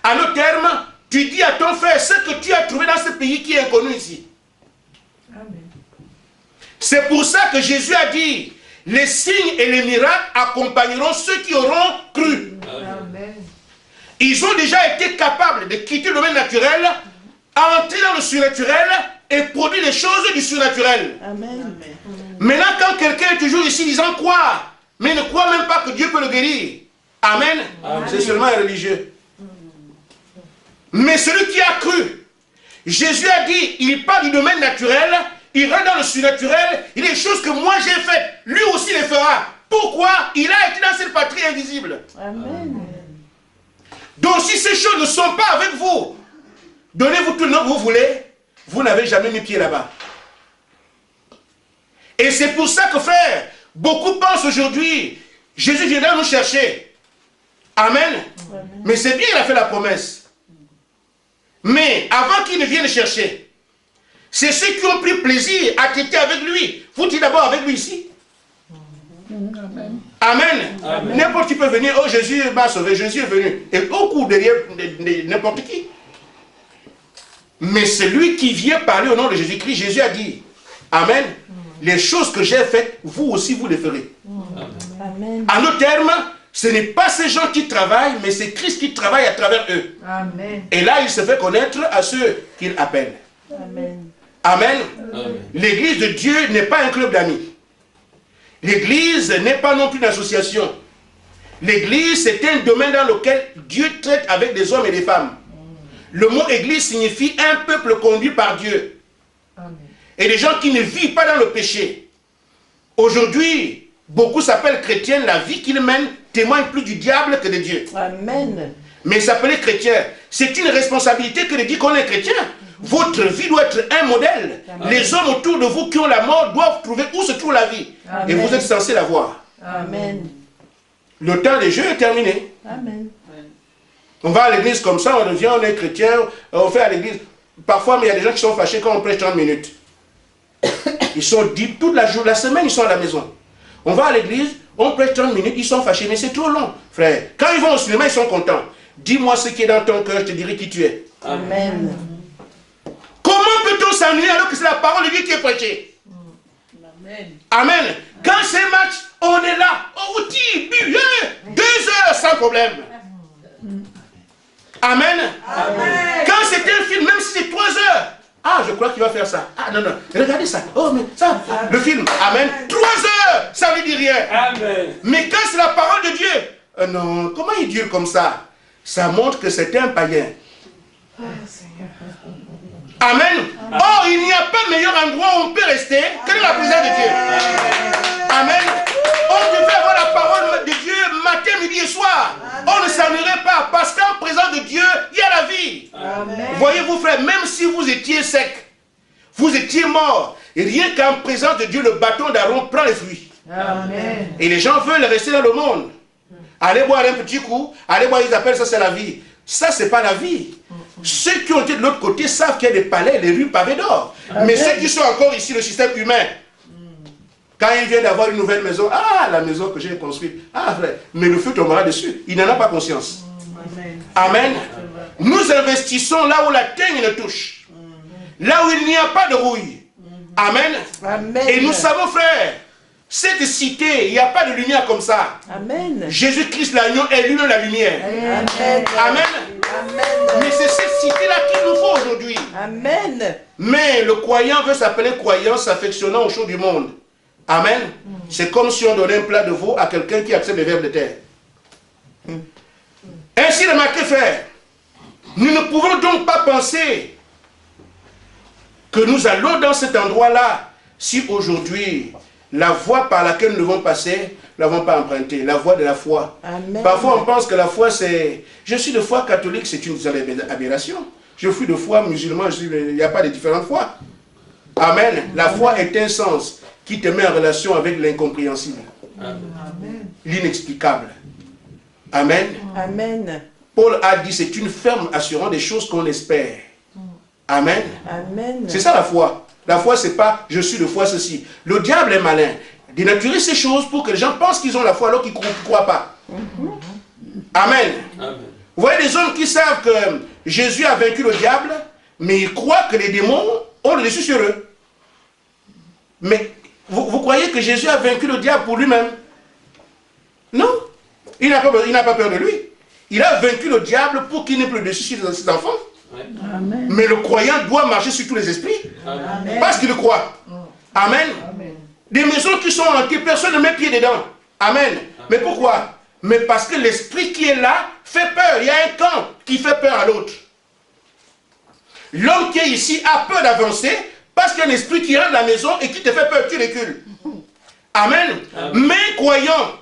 À nos termes, tu dis à ton frère ce que tu as trouvé dans ce pays qui est inconnu ici. C'est pour ça que Jésus a dit, les signes et les miracles accompagneront ceux qui auront cru. Amen. Ils ont déjà été capables de quitter le domaine naturel, entrer dans le surnaturel et produire les choses du surnaturel. Amen. Maintenant, quand quelqu'un est toujours ici disant croire, mais ne croit même pas que Dieu peut le guérir. Amen. C'est seulement un religieux. Mais celui qui a cru, Jésus a dit, il parle du domaine naturel, il rentre dans le surnaturel, il y a des choses que moi j'ai faites, lui aussi les fera. Pourquoi? Il a été dans cette patrie invisible. Amen. Donc si ces choses ne sont pas avec vous, donnez-vous tout le nom que vous voulez, vous n'avez jamais mis pied là-bas. Et c'est pour ça que, frère, beaucoup pensent aujourd'hui, Jésus viendra nous chercher. Amen. Amen. Mais c'est bien, il a fait la promesse. Mais avant qu'il ne vienne chercher, c'est ceux qui ont pris plaisir à traiter avec lui. Vous dites d'abord avec lui ici. Amen. Amen. N'importe qui peut venir. Oh, Jésus m'a sauvé. Jésus est venu. Et au coup derrière n'importe qui. Mais celui qui vient parler au nom de Jésus-Christ, Jésus a dit, Amen. Les choses que j'ai faites, vous aussi vous les ferez. Amen. À nos termes, ce n'est pas ces gens qui travaillent, mais c'est Christ qui travaille à travers eux. Amen. Et là, il se fait connaître à ceux qu'il appelle. Amen. Amen. Amen. L'église de Dieu n'est pas un club d'amis. L'église n'est pas non plus une association. L'église, c'est un domaine dans lequel Dieu traite avec des hommes et des femmes. Le mot église signifie un peuple conduit par Dieu. Amen. Et des gens qui ne vivent pas dans le péché. Aujourd'hui, beaucoup s'appellent chrétiens. La vie qu'ils mènent témoigne plus du diable que de Dieu. Amen. Mais s'appeler chrétien, c'est une responsabilité que de dire qu'on est chrétien. Votre vie doit être un modèle. Amen. Les hommes autour de vous qui ont la mort doivent trouver où se trouve la vie. Amen. Et vous êtes censés la voir. Amen. Le temps des jeux est terminé. Amen. On va à l'église comme ça, on revient, on est chrétien, on fait à l'église. Parfois, mais il y a des gens qui sont fâchés quand on prêche 30 minutes. Ils sont deep toute la semaine, ils sont à la maison. On va à l'église, on prêche 30 minutes, ils sont fâchés, mais c'est trop long, frère. Quand ils vont au cinéma, ils sont contents. Dis-moi ce qui est dans ton cœur, je te dirai qui tu es. Amen. Comment peut-on s'ennuyer alors que c'est la parole de Dieu qui est prêchée? Amen. Amen. Quand c'est match, on est là. On vous dit, 2 heures sans problème. Amen. Amen. Quand c'est un film, même si c'est 3 heures. Ah, je crois qu'il va faire ça. Ah, non, non. Regardez ça. Oh, mais ça, le film. Amen. 3 heures, ça ne dit rien. Amen. Mais quand c'est la parole de Dieu, non, comment il dure comme ça? Ça montre que c'est un païen. Amen. Oh, il n'y a pas meilleur endroit où on peut rester que dans la présence de Dieu. Amen. On devait avoir la parole de Dieu matin, midi et soir. On ne s'ennuierait pas parce qu'en présence de Dieu, il y a la vie. Voyez-vous, frère, même si vous étiez sec, vous étiez mort, et rien qu'en présence de Dieu, le bâton d'Aaron prend les fruits. Amen. Et les gens veulent rester dans le monde. Allez boire un petit coup, allez boire, ils appellent ça, c'est la vie. Ça, c'est pas la vie. Ceux qui ont été de l'autre côté savent qu'il y a des palais, les rues pavées d'or. Mais ceux qui sont encore ici, le système humain, quand ils viennent d'avoir une nouvelle maison, ah, la maison que j'ai construite, ah, frère, mais le feu tombera dessus. Il n'en a pas conscience. Amen. Amen. Nous investissons là où la teigne ne touche. Là où il n'y a pas de rouille. Amen. Amen. Et nous savons, frère, cette cité, il n'y a pas de lumière comme ça. Amen. Jésus-Christ, l'agneau, est lui-même la lumière. Amen. Amen. Amen. Mais c'est cette cité-là qu'il nous faut aujourd'hui. Amen. Mais le croyant veut s'appeler croyant, s'affectionnant aux choses du monde. Amen. C'est comme si on donnait un plat de veau à quelqu'un qui accepte les vers de terre. Ainsi, remarquez, frère, nous ne pouvons donc pas penser que nous allons dans cet endroit-là si aujourd'hui la voie par laquelle nous devons passer, nous ne l'avons pas empruntée, la voie de la foi. Amen. Parfois on pense que la foi c'est... Je suis de foi catholique, c'est une aberration. Je suis de foi musulman, il n'y a pas de différentes foi. Amen. La foi est un sens qui te met en relation avec l'incompréhensible, l'inexplicable. Amen. Amen. Paul a dit c'est une ferme assurance des choses qu'on espère. Amen. Amen. C'est ça la foi. La foi, c'est pas je suis de foi ceci. Le diable est malin. Dénaturer ces choses pour que les gens pensent qu'ils ont la foi alors qu'ils ne croient pas. Amen. Amen. Vous voyez des hommes qui savent que Jésus a vaincu le diable, mais ils croient que les démons ont le dessus sur eux. Mais vous croyez que Jésus a vaincu le diable pour lui-même? Non. Il n'a pas peur de lui. Il a vaincu le diable pour qu'il n'ait plus le dessus sur ses enfants. Amen. Mais le croyant doit marcher sur tous les esprits. Amen. Parce qu'il croit. Amen. Amen. Des maisons qui sont hantées, personne ne met pied dedans. Amen. Mais pourquoi? Mais parce que l'esprit qui est là fait peur. Il y a un camp qui fait peur à l'autre. L'homme qui est ici a peur d'avancer parce qu'il y a un esprit qui rentre dans la maison et qui te fait peur, tu recules. Amen. Mais un croyant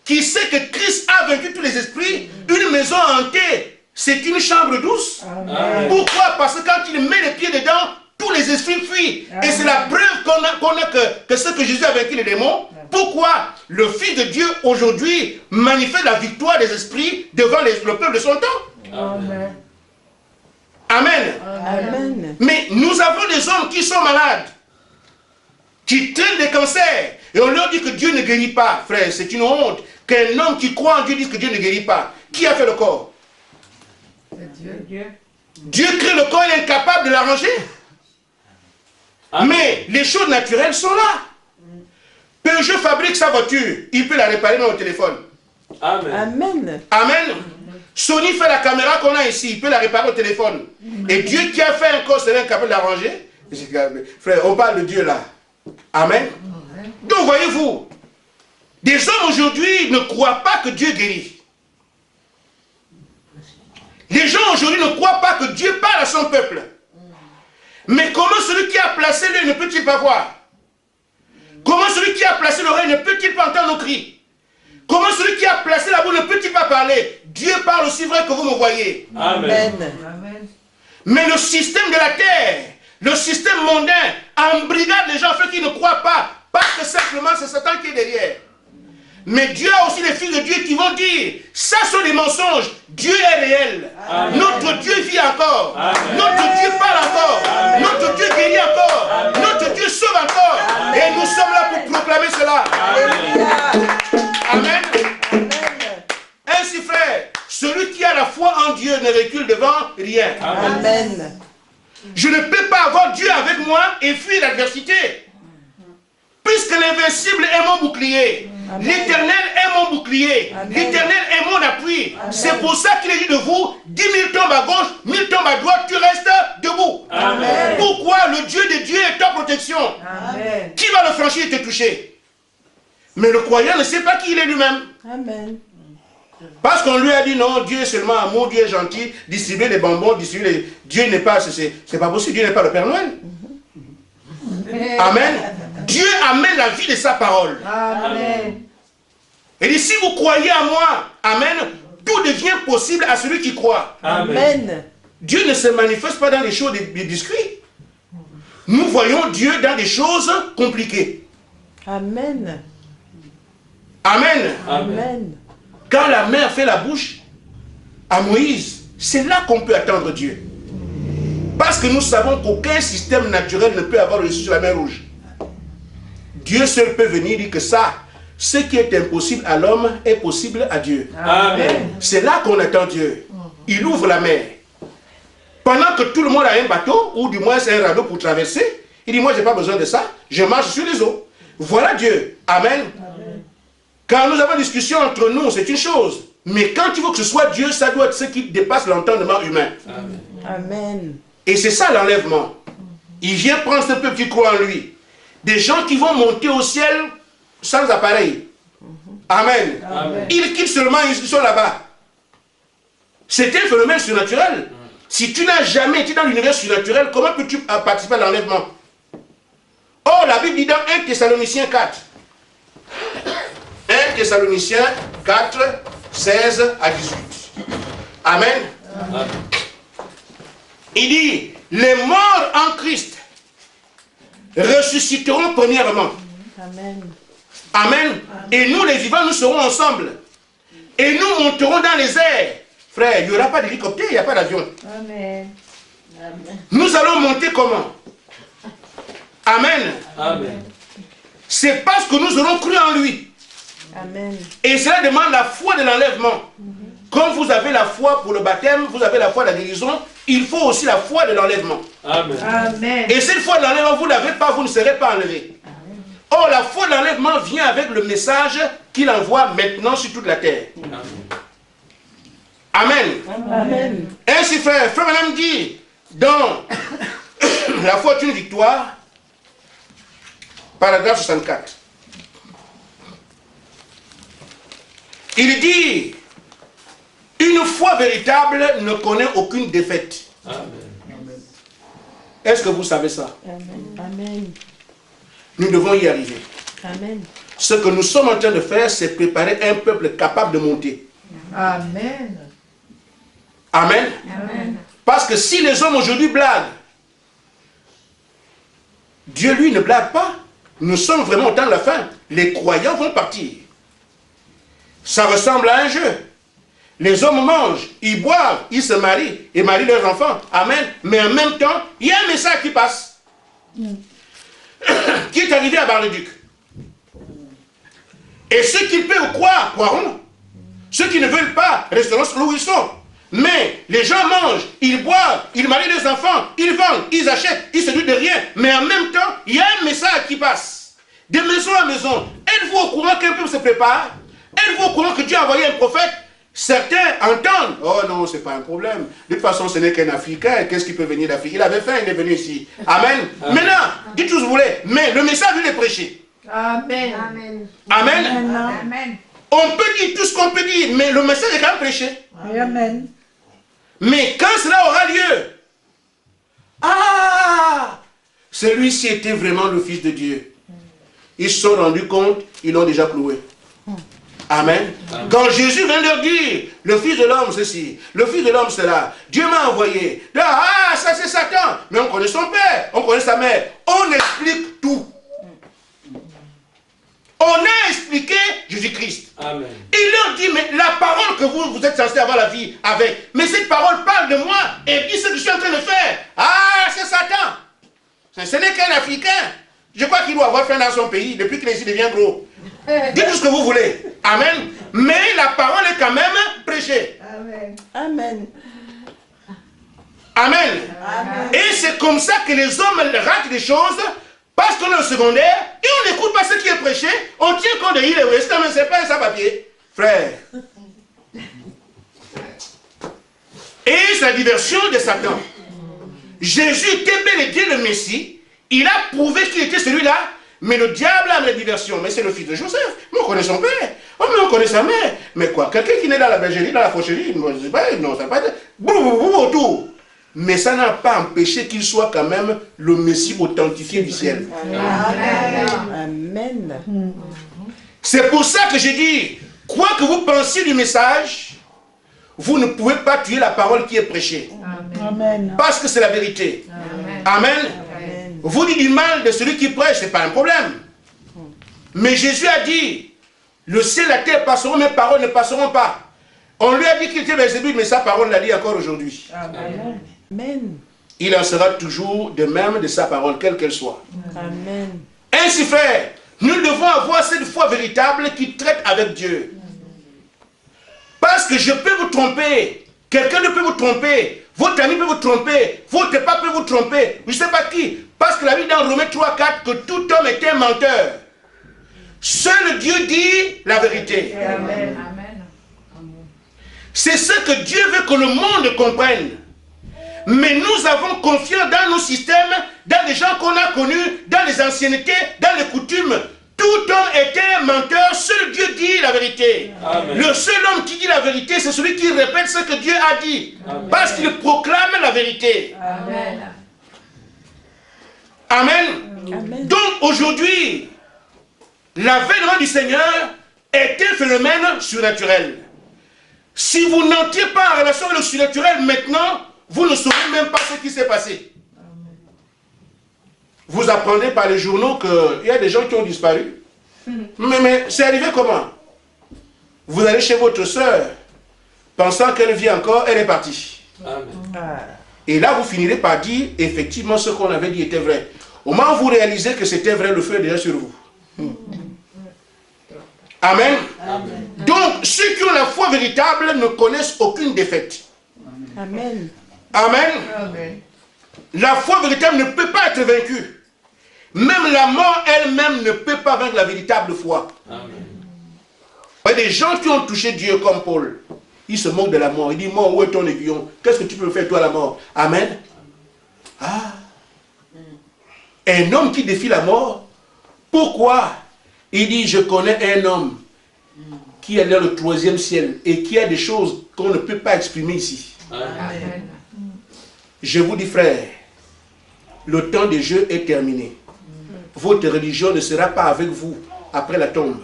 qui sait que Christ a vaincu tous les esprits, une maison hantée, c'est une chambre douce. Amen. Pourquoi? Parce que quand il met les pieds dedans, tous les esprits fuient. Et c'est la preuve qu'on a que ce que Jésus a vaincu les démons. Pourquoi? Le Fils de Dieu aujourd'hui manifeste la victoire des esprits devant le peuple de son temps. Amen. Amen. Amen. Mais nous avons des hommes qui sont malades, qui traînent des cancers, et on leur dit que Dieu ne guérit pas. Frère, c'est une honte qu'un homme qui croit en Dieu dise que Dieu ne guérit pas. Qui a fait le corps? C'est Dieu. Dieu crée le corps, il est incapable de l'arranger. Mais les choses naturelles sont là. Peugeot fabrique sa voiture, il peut la réparer dans le téléphone. Amen. Amen. Amen. Sony fait la caméra qu'on a ici, il peut la réparer au téléphone. Et Dieu qui a fait un corps, c'est incapable de l'arranger. Frère, on parle de Dieu là. Amen. Donc voyez-vous, Des hommes aujourd'hui ne croient pas que Dieu guérit. Les gens aujourd'hui ne croient pas que Dieu parle à son peuple. Mais comment celui qui a placé l'œil ne peut-il pas voir? Comment celui qui a placé l'oreille ne peut-il pas entendre nos cris? Comment celui qui a placé la bouche ne peut-il pas parler? Dieu parle aussi vrai que vous me voyez. Amen. Amen. Mais le système de la terre, le système mondain, embrigade les gens afin qu'ils ne croient pas. Parce que simplement c'est Satan qui est derrière. Mais Dieu a aussi des fils de Dieu qui vont dire, ça sont des mensonges, Dieu est réel. Amen. Notre Dieu vit encore. Amen. Notre Dieu parle encore. Amen. Notre Dieu guérit encore. Amen. Notre Dieu sauve encore. Amen. Et nous sommes là pour proclamer cela. Amen. Amen. Amen. Ainsi frère, celui qui a la foi en Dieu ne recule devant rien. Amen. Je ne peux pas avoir Dieu avec moi et fuir l'adversité. Puisque l'invincible est mon bouclier. L'Éternel est mon bouclier. L'Éternel est mon appui. C'est pour ça qu'il est dit de vous, 10 000 tombent à gauche, 1000 tombent à droite, tu restes debout. Amen. Pourquoi le Dieu de Dieu est ta protection? Amen. Qui va le franchir et te toucher? Mais le croyant ne sait pas qui il est lui-même. Amen. Parce qu'on lui a dit non, Dieu est seulement amour, Dieu est gentil, distribuer les bonbons, distribuer les... Dieu n'est pas, c'est pas possible, Dieu n'est pas le Père Noël. Amen. Dieu amène la vie de sa parole. Amen. Et dit, si vous croyez à moi, amen, tout devient possible à celui qui croit. Amen. Dieu ne se manifeste pas dans les choses des discrets. Nous voyons Dieu dans des choses compliquées. Amen. Amen. Amen. Quand la mer fait la bouche à Moïse, c'est là qu'on peut attendre Dieu. Parce que nous savons qu'aucun système naturel ne peut avoir reçu sur la mer rouge. Dieu seul peut venir dire que ça, ce qui est impossible à l'homme est possible à Dieu. Amen. C'est là qu'on attend Dieu. Il ouvre la mer. Pendant que tout le monde a un bateau, ou du moins c'est un radeau pour traverser, il dit, moi je n'ai pas besoin de ça, je marche sur les eaux. Voilà Dieu. Amen. Amen. Quand nous avons une discussion entre nous, c'est une chose. Mais quand il faut que ce soit Dieu, ça doit être ce qui dépasse l'entendement humain. Amen. Amen. Et c'est ça l'enlèvement. Il vient prendre ce peuple qui croit en lui. Des gens qui vont monter au ciel sans appareil. Amen. Amen. Ils quittent seulement, ils sont là-bas. C'est un phénomène surnaturel. Si tu n'as jamais été dans l'univers surnaturel, comment peux-tu participer à l'enlèvement? Oh, la Bible dit dans 1 Thessaloniciens 4. 1 Thessaloniciens 4, 16 à 18. Amen. Amen. Il dit, les morts en Christ ressusciteront premièrement. Amen. Amen. Et nous les vivants, nous serons ensemble. Et nous monterons dans les airs. Frère, il n'y aura pas d'hélicoptère, il n'y a pas d'avion. Amen. Nous allons monter comment? Amen. Amen. C'est parce que nous aurons cru en lui. Amen. Et cela demande la foi de l'enlèvement. Comme vous avez la foi pour le baptême, vous avez la foi de la guérison, il faut aussi la foi de l'enlèvement. Amen. Amen. Et cette foi de l'enlèvement, vous ne l'avez pas, vous ne serez pas enlevé. Or, la foi de l'enlèvement vient avec le message qu'il envoie maintenant sur toute la terre. Amen. Amen. Ainsi, frère Madame dit, dans la foi est une victoire, paragraphe 64. Il dit, une foi véritable ne connaît aucune défaite. Amen. Est-ce que vous savez ça? Amen. Amen. Nous devons y arriver. Amen. Ce que nous sommes en train de faire, c'est préparer un peuple capable de monter. Amen. Amen. Amen. Parce que si les hommes aujourd'hui blaguent, Dieu lui ne blague pas. Nous sommes vraiment dans la fin. Les croyants vont partir. Ça ressemble à un jeu. Les hommes mangent, ils boivent, ils se marient et marient leurs enfants. Amen. Mais en même temps, il y a un message qui passe. Qui est arrivé à Bar-le-Duc. Et ceux qui peuvent croire, croiront. Ceux qui ne veulent pas, resteront là où ils sont. Mais les gens mangent, ils boivent, ils marient leurs enfants, ils vendent, ils achètent, ils se doutent de rien. Mais en même temps, il y a un message qui passe. De maison à maison. Êtes-vous au courant qu'un peuple se prépare? Êtes-vous au courant que Dieu a envoyé un prophète? Certains entendent. Oh non, c'est pas un problème. De toute façon, ce n'est qu'un Africain. Qu'est-ce qui peut venir d'Afrique? Il avait faim, il est venu ici. Amen. Amen. Maintenant, dites tout ce que vous voulez. Mais le message, il est prêché. Amen. Amen. Amen. Amen. On peut dire tout ce qu'on peut dire, mais le message est quand même prêché. Amen. Mais quand cela aura lieu, celui-ci était vraiment le Fils de Dieu. Ils se sont rendus compte, ils l'ont déjà cloué. Amen. Quand Jésus vient leur dire, le Fils de l'homme ceci, le Fils de l'homme cela, Dieu m'a envoyé. Là, ça c'est Satan. Mais on connaît son père, on connaît sa mère. On explique tout. On a expliqué Jésus-Christ. Amen. Il leur dit, mais la parole que vous êtes censé avoir la vie avec, mais cette parole parle de moi et dit ce que je suis en train de faire. C'est Satan. Ce n'est qu'un Africain. Je crois qu'il doit avoir faim dans son pays depuis qu'il devient gros. Dites tout ce que vous voulez. Amen. Mais la parole est quand même prêchée. Amen. Amen. Amen. Amen. Et c'est comme ça que les hommes ratent des choses parce qu'on est au secondaire et on n'écoute pas ce qui est prêché. On tient compte de il est resté, mais c'est pas un sans-papier. Frère. Et c'est la diversion de Satan. Jésus était bel et bien le Messie. Il a prouvé qu'il était celui-là. Mais le diable a la diversion. Mais c'est le fils de Joseph. Mais on connaît son père. Oh, mais on connaît sa mère. Mais quoi? Quelqu'un qui naît dans la bergerie, dans la faucherie, non, ça n'a pas été. Autour. Mais ça n'a pas empêché qu'il soit quand même le Messie authentifié du ciel. Amen. C'est pour ça que j'ai dit, quoi que vous pensiez du message, vous ne pouvez pas tuer la parole qui est prêchée. Amen. Parce que c'est la vérité. Amen. Amen. Vous dites du mal de celui qui prêche, ce n'est pas un problème. Mais Jésus a dit, le ciel et la terre passeront, mes paroles ne passeront pas. On lui a dit qu'il était Belzébul, mais sa parole l'a dit encore aujourd'hui. Amen. Amen. Il en sera toujours de même de sa parole, quelle qu'elle soit. Amen. Ainsi, frère, nous devons avoir cette foi véritable qui traite avec Dieu. Parce que je peux vous tromper, quelqu'un ne peut vous tromper, votre ami peut vous tromper, votre papa peut vous tromper, je ne sais pas qui. Parce que la Bible dans Romains 3, 4, que tout homme est un menteur. Seul Dieu dit la vérité. Amen. C'est ce que Dieu veut que le monde comprenne. Mais nous avons confiance dans nos systèmes, dans les gens qu'on a connus, dans les anciennetés, dans les coutumes. Tout homme est un menteur, seul Dieu dit la vérité. Amen. Le seul homme qui dit la vérité, c'est celui qui répète ce que Dieu a dit. Amen. Parce qu'il proclame la vérité. Amen. Amen. Amen. Donc aujourd'hui, l'avènement du Seigneur est un phénomène surnaturel. Si vous n'entrez pas en relation avec le surnaturel maintenant, vous ne saurez même pas ce qui s'est passé. Vous apprenez par les journaux qu'il y a des gens qui ont disparu. Mais c'est arrivé comment? Vous allez chez votre soeur, pensant qu'elle vit encore, elle est partie. Amen. Et là, vous finirez par dire, effectivement, ce qu'on avait dit était vrai. Au moment où vous réalisez que c'était vrai, le feu est déjà sur vous. Amen. Amen. Donc, ceux qui ont la foi véritable ne connaissent aucune défaite. Amen. Amen. Amen. La foi véritable ne peut pas être vaincue. Même la mort elle-même ne peut pas vaincre la véritable foi. Amen. Il y a des gens qui ont touché Dieu comme Paul. Ils se moquent de la mort. Ils disent, mort, où est ton aiguillon? Qu'est-ce que tu peux faire toi la mort? Amen. Un homme qui défie la mort, pourquoi? Il dit, je connais un homme qui est dans le 3e ciel et qui a des choses qu'on ne peut pas exprimer ici. Amen. Je vous dis, frère, le temps des jeux est terminé. Votre religion ne sera pas avec vous après la tombe.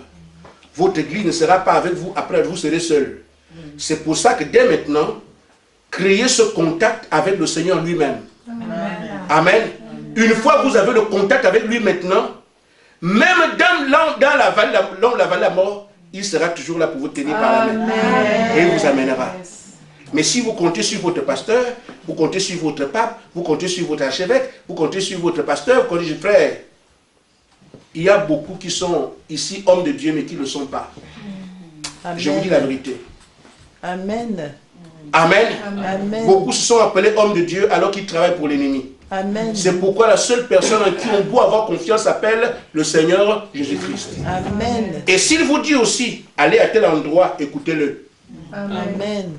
Votre église ne sera pas avec vous après, vous serez seul. C'est pour ça que dès maintenant, créez ce contact avec le Seigneur lui-même. Amen. Amen. Une fois que vous avez le contact avec lui maintenant, même dans la vallée de la mort, il sera toujours là pour vous tenir par la main. Et il vous amènera. Mais si vous comptez sur votre pasteur, vous comptez sur votre pape, vous comptez sur votre archevêque, vous comptez sur votre pasteur, vous comptez, frère, il y a beaucoup qui sont ici hommes de Dieu, mais qui ne le sont pas. Amen. Je vous dis la vérité. Amen. Amen. Amen. Beaucoup se sont appelés hommes de Dieu alors qu'ils travaillent pour l'ennemi. Amen. C'est pourquoi la seule personne en qui on doit avoir confiance s'appelle le Seigneur Jésus-Christ. Amen. Et s'il vous dit aussi, allez à tel endroit, écoutez-le. Amen.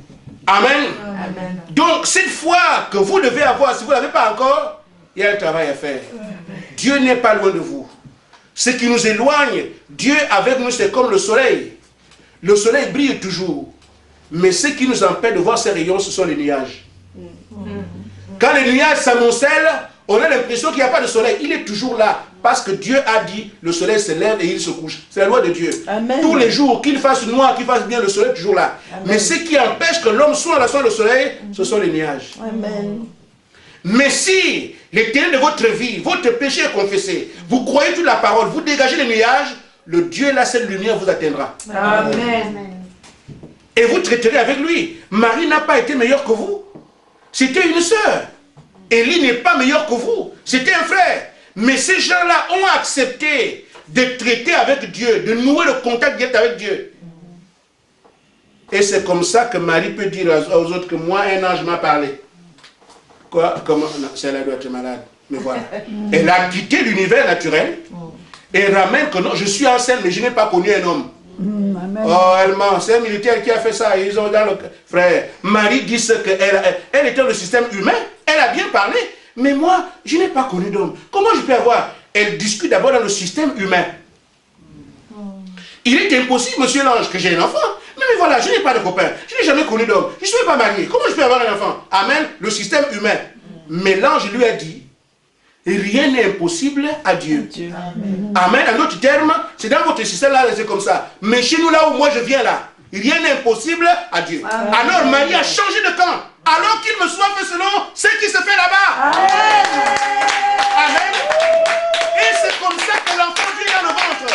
Amen. Amen. Donc, cette foi que vous devez avoir, si vous ne l'avez pas encore, il y a un travail à faire. Dieu n'est pas loin de vous. ce qui nous éloigne. Dieu avec nous, c'est comme le soleil. Le soleil brille toujours. Mais ce qui nous empêche de voir ses rayons, ce sont les nuages. Quand les nuages s'amoncellent, on a l'impression qu'il n'y a pas de soleil. Il est toujours là. Parce que Dieu a dit, le soleil se lève et il se couche. C'est la loi de Dieu. Amen. Tous les jours, qu'il fasse noir, qu'il fasse bien, le soleil est toujours là. Amen. Mais ce qui empêche que l'homme soit à la soirée le soleil, ce sont les nuages. Amen. Mais si l'éternel de votre vie, votre péché est confessé, vous croyez toute la parole, vous dégagez les nuages, le Dieu, là, cette lumière vous atteindra. Amen. Et vous traiterez avec lui. Marie n'a pas été meilleure que vous. C'était une sœur. Élie n'est pas meilleur que vous. C'était un frère. Mais ces gens-là ont accepté de traiter avec Dieu, de nouer le contact direct avec Dieu. Et c'est comme ça que Marie peut dire aux autres que moi, un ange m'a parlé. Quoi? Comment? Celle-là doit être malade. Mais voilà. Elle a quitté l'univers naturel et ramène que non, je suis enceinte, mais je n'ai pas connu un homme. Amen. Oh, elle ment. C'est un militaire qui a fait ça. Ils ont dans le frère. Marie dit ce qu'elle était dans le système humain. Elle a bien parlé. Mais moi, je n'ai pas connu d'homme. Comment je peux avoir? Elle discute d'abord dans le système humain. Il est impossible, monsieur l'ange, que j'ai un enfant. Mais voilà, je n'ai pas de copain. Je n'ai jamais connu d'homme. Je ne suis pas marié. Comment je peux avoir un enfant? Amen. Le système humain. Mais l'ange lui a dit, rien n'est impossible à Dieu. Amen. En d'autres termes, c'est dans votre système là, c'est comme ça. Mais chez nous là où moi je viens là, rien n'est impossible à Dieu. Amen. Alors Marie a changé de camp. Alors qu'il me soit fait selon ce qui se fait là-bas. Amen. Et c'est comme ça que l'enfant vit dans le ventre.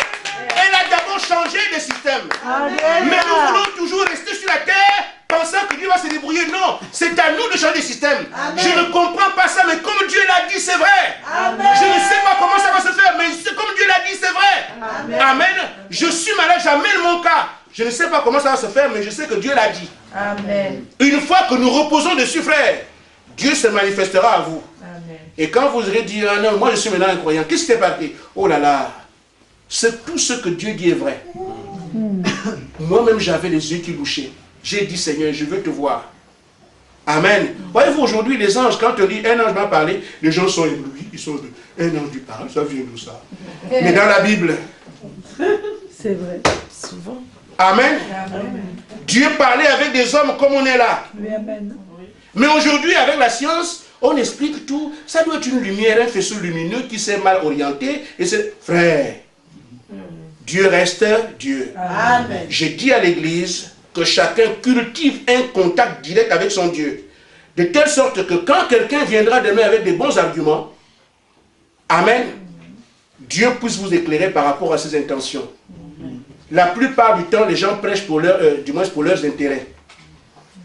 Elle a d'abord changé de système. Mais nous voulons toujours rester sur la terre pensant que Dieu va se débrouiller. Non, c'est à nous de changer de système. Je ne comprends pas ça, mais comme Dieu l'a dit, c'est vrai. Je ne sais pas comment ça va se faire, mais comme Dieu l'a dit, c'est vrai. Amen. Je suis malade, j'amène mon cas. Je ne sais pas comment ça va se faire, mais je sais que Dieu l'a dit. Amen. Une fois que nous reposons dessus, frère, Dieu se manifestera à vous. Amen. Et quand vous aurez dit, ah non, moi je suis maintenant un croyant, qu'est-ce qui s'est passé? Oh là là, c'est tout ce que Dieu dit est vrai. Moi-même, j'avais les yeux qui louchaient. J'ai dit, Seigneur, je veux te voir. Amen. Voyez-vous, aujourd'hui, les anges, quand on dit un ange m'a parlé, les gens sont éblouis. Ils sont de, un ange du parle, ça vient d'où ça? Mais dans la Bible, C'est vrai. Souvent. Amen. Amen. Dieu parlait avec des hommes comme on est là. Oui, amen. Mais aujourd'hui, avec la science, on explique tout. Ça doit être une lumière, un faisceau lumineux qui s'est mal orienté. Et c'est frère. Dieu reste Dieu. Amen. J'ai dit à l'église que chacun cultive un contact direct avec son Dieu. De telle sorte que quand quelqu'un viendra demain avec des bons arguments, amen, Dieu puisse vous éclairer par rapport à ses intentions. La plupart du temps, les gens prêchent pour du moins pour leurs intérêts.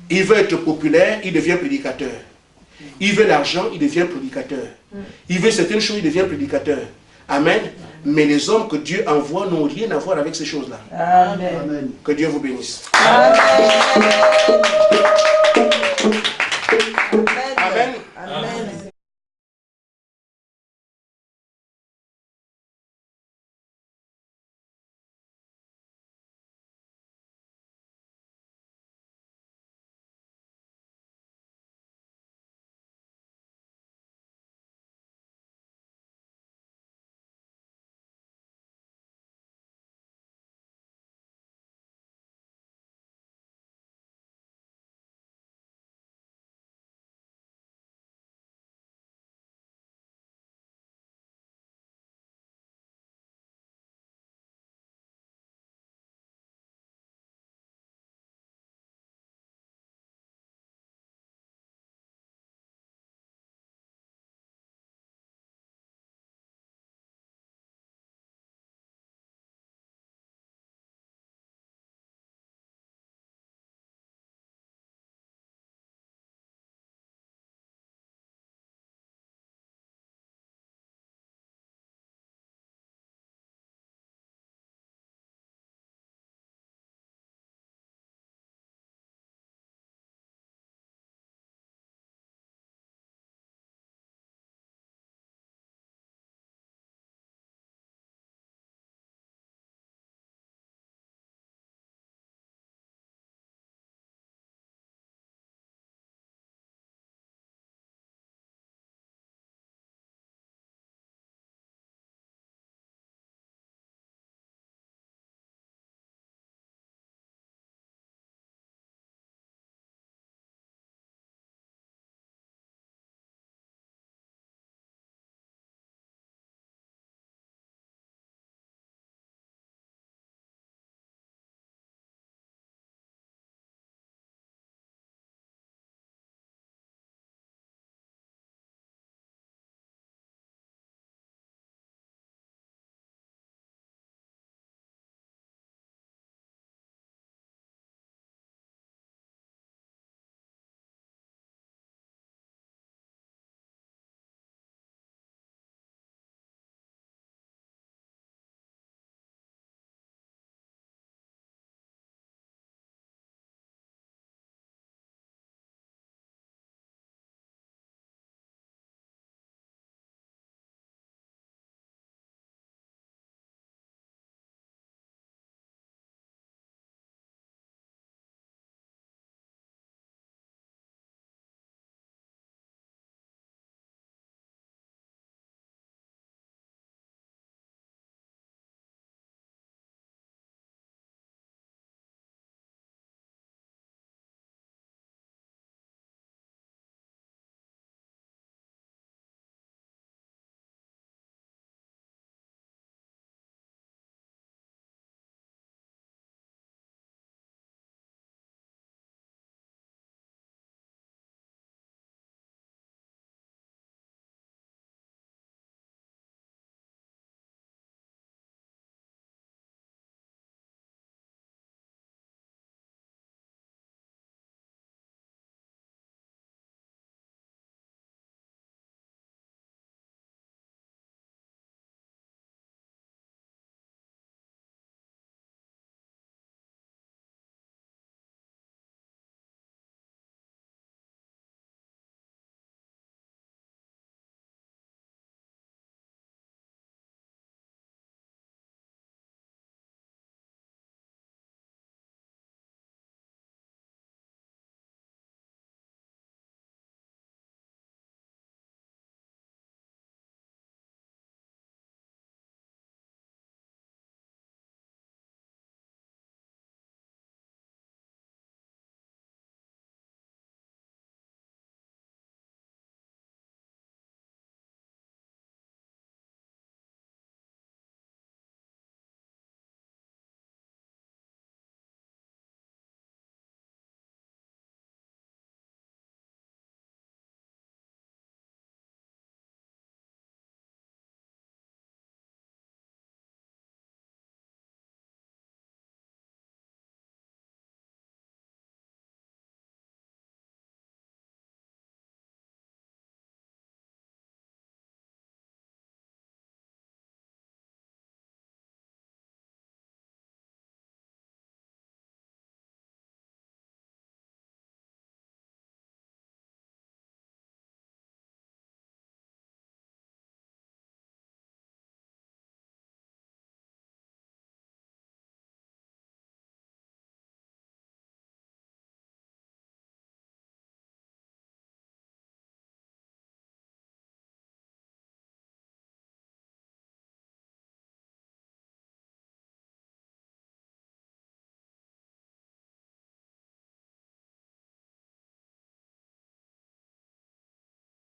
Il veut être populaire, il devient prédicateur. Il veut l'argent, il devient prédicateur. Il veut certaines choses, il devient prédicateur. Amen. Mais les hommes que Dieu envoie n'ont rien à voir avec ces choses-là. Amen. Que Dieu vous bénisse. Amen.